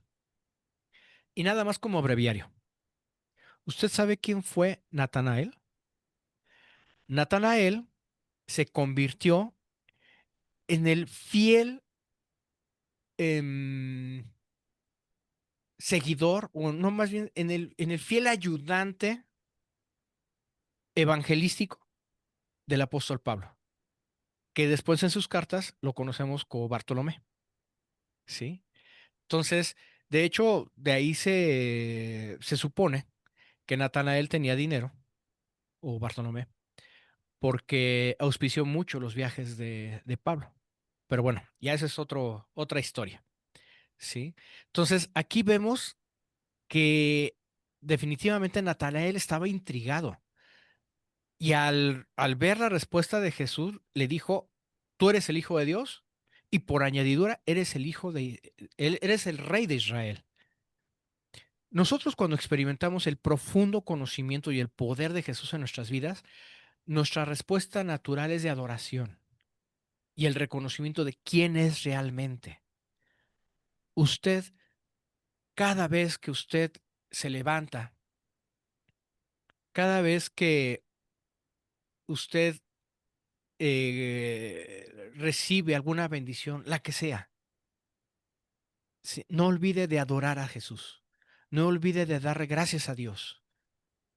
Y nada más como breviario. ¿Usted sabe quién fue Natanael? Natanael se convirtió en el fiel em, seguidor, o no más bien en el fiel ayudante evangelístico del apóstol Pablo, que después en sus cartas lo conocemos como Bartolomé, ¿sí? Entonces, de hecho, de ahí se supone que Natanael tenía dinero, o Bartolomé, porque auspició mucho los viajes de Pablo. Pero bueno, ya esa es otra historia, ¿sí? Entonces, aquí vemos que definitivamente Natanael estaba intrigado. Y al ver la respuesta de Jesús, le dijo, tú eres el Hijo de Dios y por añadidura eres el Rey de Israel. Nosotros cuando experimentamos el profundo conocimiento y el poder de Jesús en nuestras vidas, nuestra respuesta natural es de adoración y el reconocimiento de quién es realmente. Usted, cada vez que usted se levanta, cada vez que usted recibe alguna bendición, la que sea, sí, no olvide de adorar a Jesús. No olvide de darle gracias a Dios,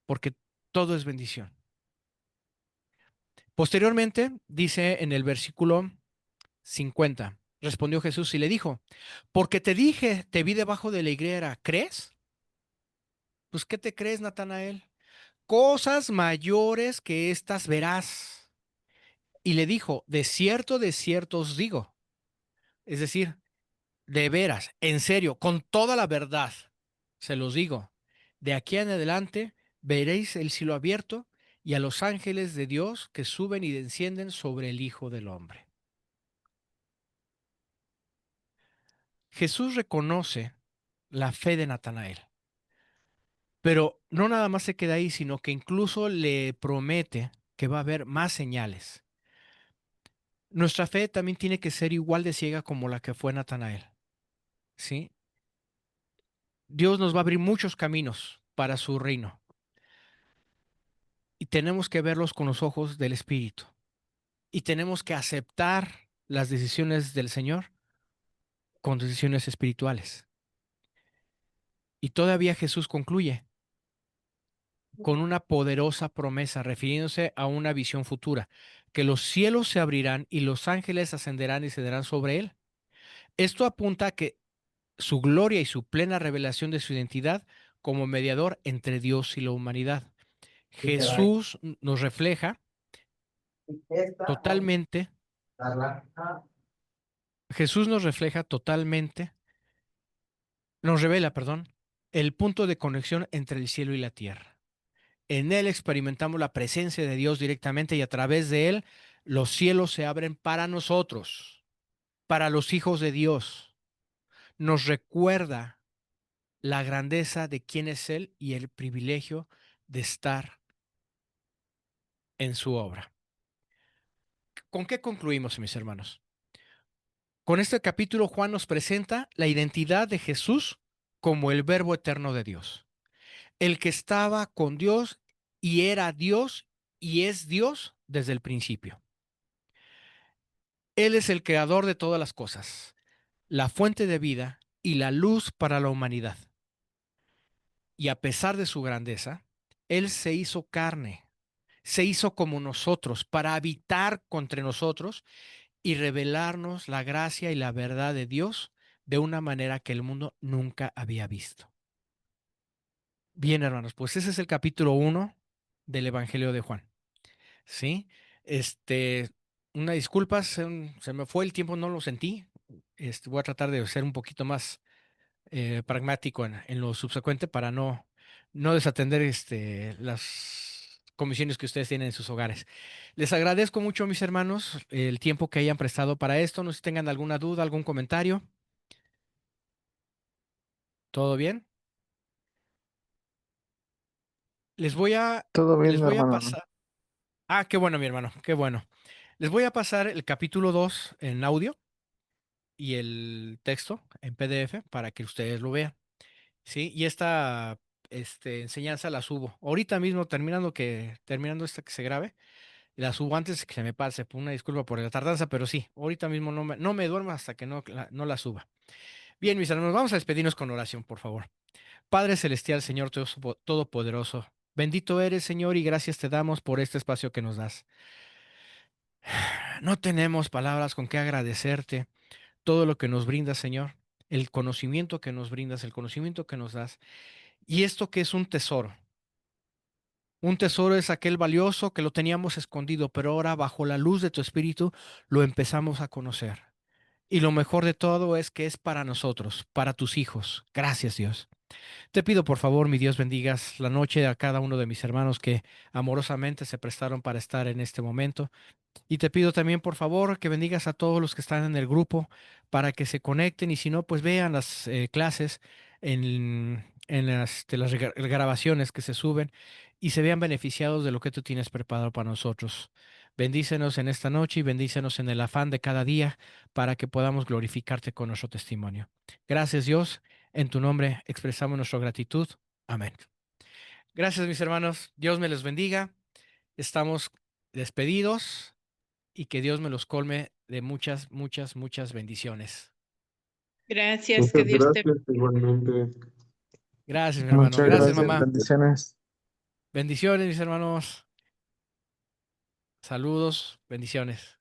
porque todo es bendición. Posteriormente, dice en el versículo 50, respondió Jesús y le dijo, porque te dije, te vi debajo de la higuera, ¿crees? Pues, ¿qué te crees, Natanael? Cosas mayores que estas verás. y le dijo, de cierto os digo, es decir, de veras, en serio, con toda la verdad, se los digo, de aquí en adelante veréis el cielo abierto y a los ángeles de Dios que suben y descienden sobre el Hijo del Hombre. Jesús reconoce la fe de Natanael, pero no nada más se queda ahí, sino que incluso le promete que va a haber más señales. Nuestra fe también tiene que ser igual de ciega como la que fue Natanael, ¿sí? Dios nos va a abrir muchos caminos para su reino y tenemos que verlos con los ojos del Espíritu y tenemos que aceptar las decisiones del Señor con decisiones espirituales. Y todavía Jesús concluye con una poderosa promesa, refiriéndose a una visión futura, que los cielos se abrirán y los ángeles ascenderán y cederán sobre él. Esto apunta a que su gloria y su plena revelación de su identidad como mediador entre Dios y la humanidad. Jesús nos refleja totalmente, Jesús nos refleja totalmente, nos revela, perdón, el punto de conexión entre el cielo y la tierra. En él experimentamos la presencia de Dios directamente y a través de él los cielos se abren para nosotros, para los hijos de Dios. Nos recuerda la grandeza de quién es él y el privilegio de estar en su obra. ¿Con qué concluimos, mis hermanos? Con este capítulo Juan nos presenta la identidad de Jesús como el Verbo eterno de Dios, el que estaba con Dios y era Dios y es Dios desde el principio. Él es el creador de todas las cosas, la fuente de vida y la luz para la humanidad. Y a pesar de su grandeza, Él se hizo carne, se hizo como nosotros para habitar entre nosotros y revelarnos la gracia y la verdad de Dios de una manera que el mundo nunca había visto. Bien, hermanos, pues ese es el capítulo 1 del Evangelio de Juan. ¿Sí? Este, una disculpa, se me fue el tiempo, no lo sentí. Voy a tratar de ser un poquito más pragmático en lo subsecuente para no desatender las comisiones que ustedes tienen en sus hogares. Les agradezco mucho, mis hermanos, el tiempo que hayan prestado para esto. No sé si tengan alguna duda, algún comentario. ¿Todo bien? Les voy a, Todo les bien, voy a hermano. pasar. Ah, qué bueno, mi hermano, qué bueno. Les voy a pasar el capítulo 2 en audio y el texto en PDF para que ustedes lo vean. Sí, y esta enseñanza la subo. Ahorita mismo, terminando esta que se grabe, la subo antes de que se me pase. Una disculpa por la tardanza, pero sí, ahorita mismo no me duermo hasta que no la suba. Bien, mis hermanos, vamos a despedirnos con oración, por favor. Padre Celestial, Señor Todopoderoso, bendito eres, Señor, y gracias te damos por este espacio que nos das. No tenemos palabras con que agradecerte todo lo que nos brindas, Señor, el conocimiento que nos brindas, el conocimiento que nos das. Y esto que es un tesoro. Un tesoro es aquel valioso que lo teníamos escondido, pero ahora bajo la luz de tu espíritu lo empezamos a conocer. Y lo mejor de todo es que es para nosotros, para tus hijos. Gracias, Dios. Te pido por favor, mi Dios, bendigas la noche a cada uno de mis hermanos que amorosamente se prestaron para estar en este momento. Y te pido también, por favor, que bendigas a todos los que están en el grupo para que se conecten y si no, pues vean las clases en las grabaciones que se suben y se vean beneficiados de lo que tú tienes preparado para nosotros. Bendícenos en esta noche y bendícenos en el afán de cada día para que podamos glorificarte con nuestro testimonio. Gracias, Dios. En tu nombre expresamos nuestra gratitud. Amén. Gracias, mis hermanos. Dios me les bendiga. Estamos despedidos y que Dios me los colme de muchas, muchas, muchas bendiciones. Gracias, que Muchas Dios te gracias, igualmente. Gracias, mi hermano. Muchas Gracias, gracias, mamá. bendiciones. Bendiciones, mis hermanos. Saludos, bendiciones.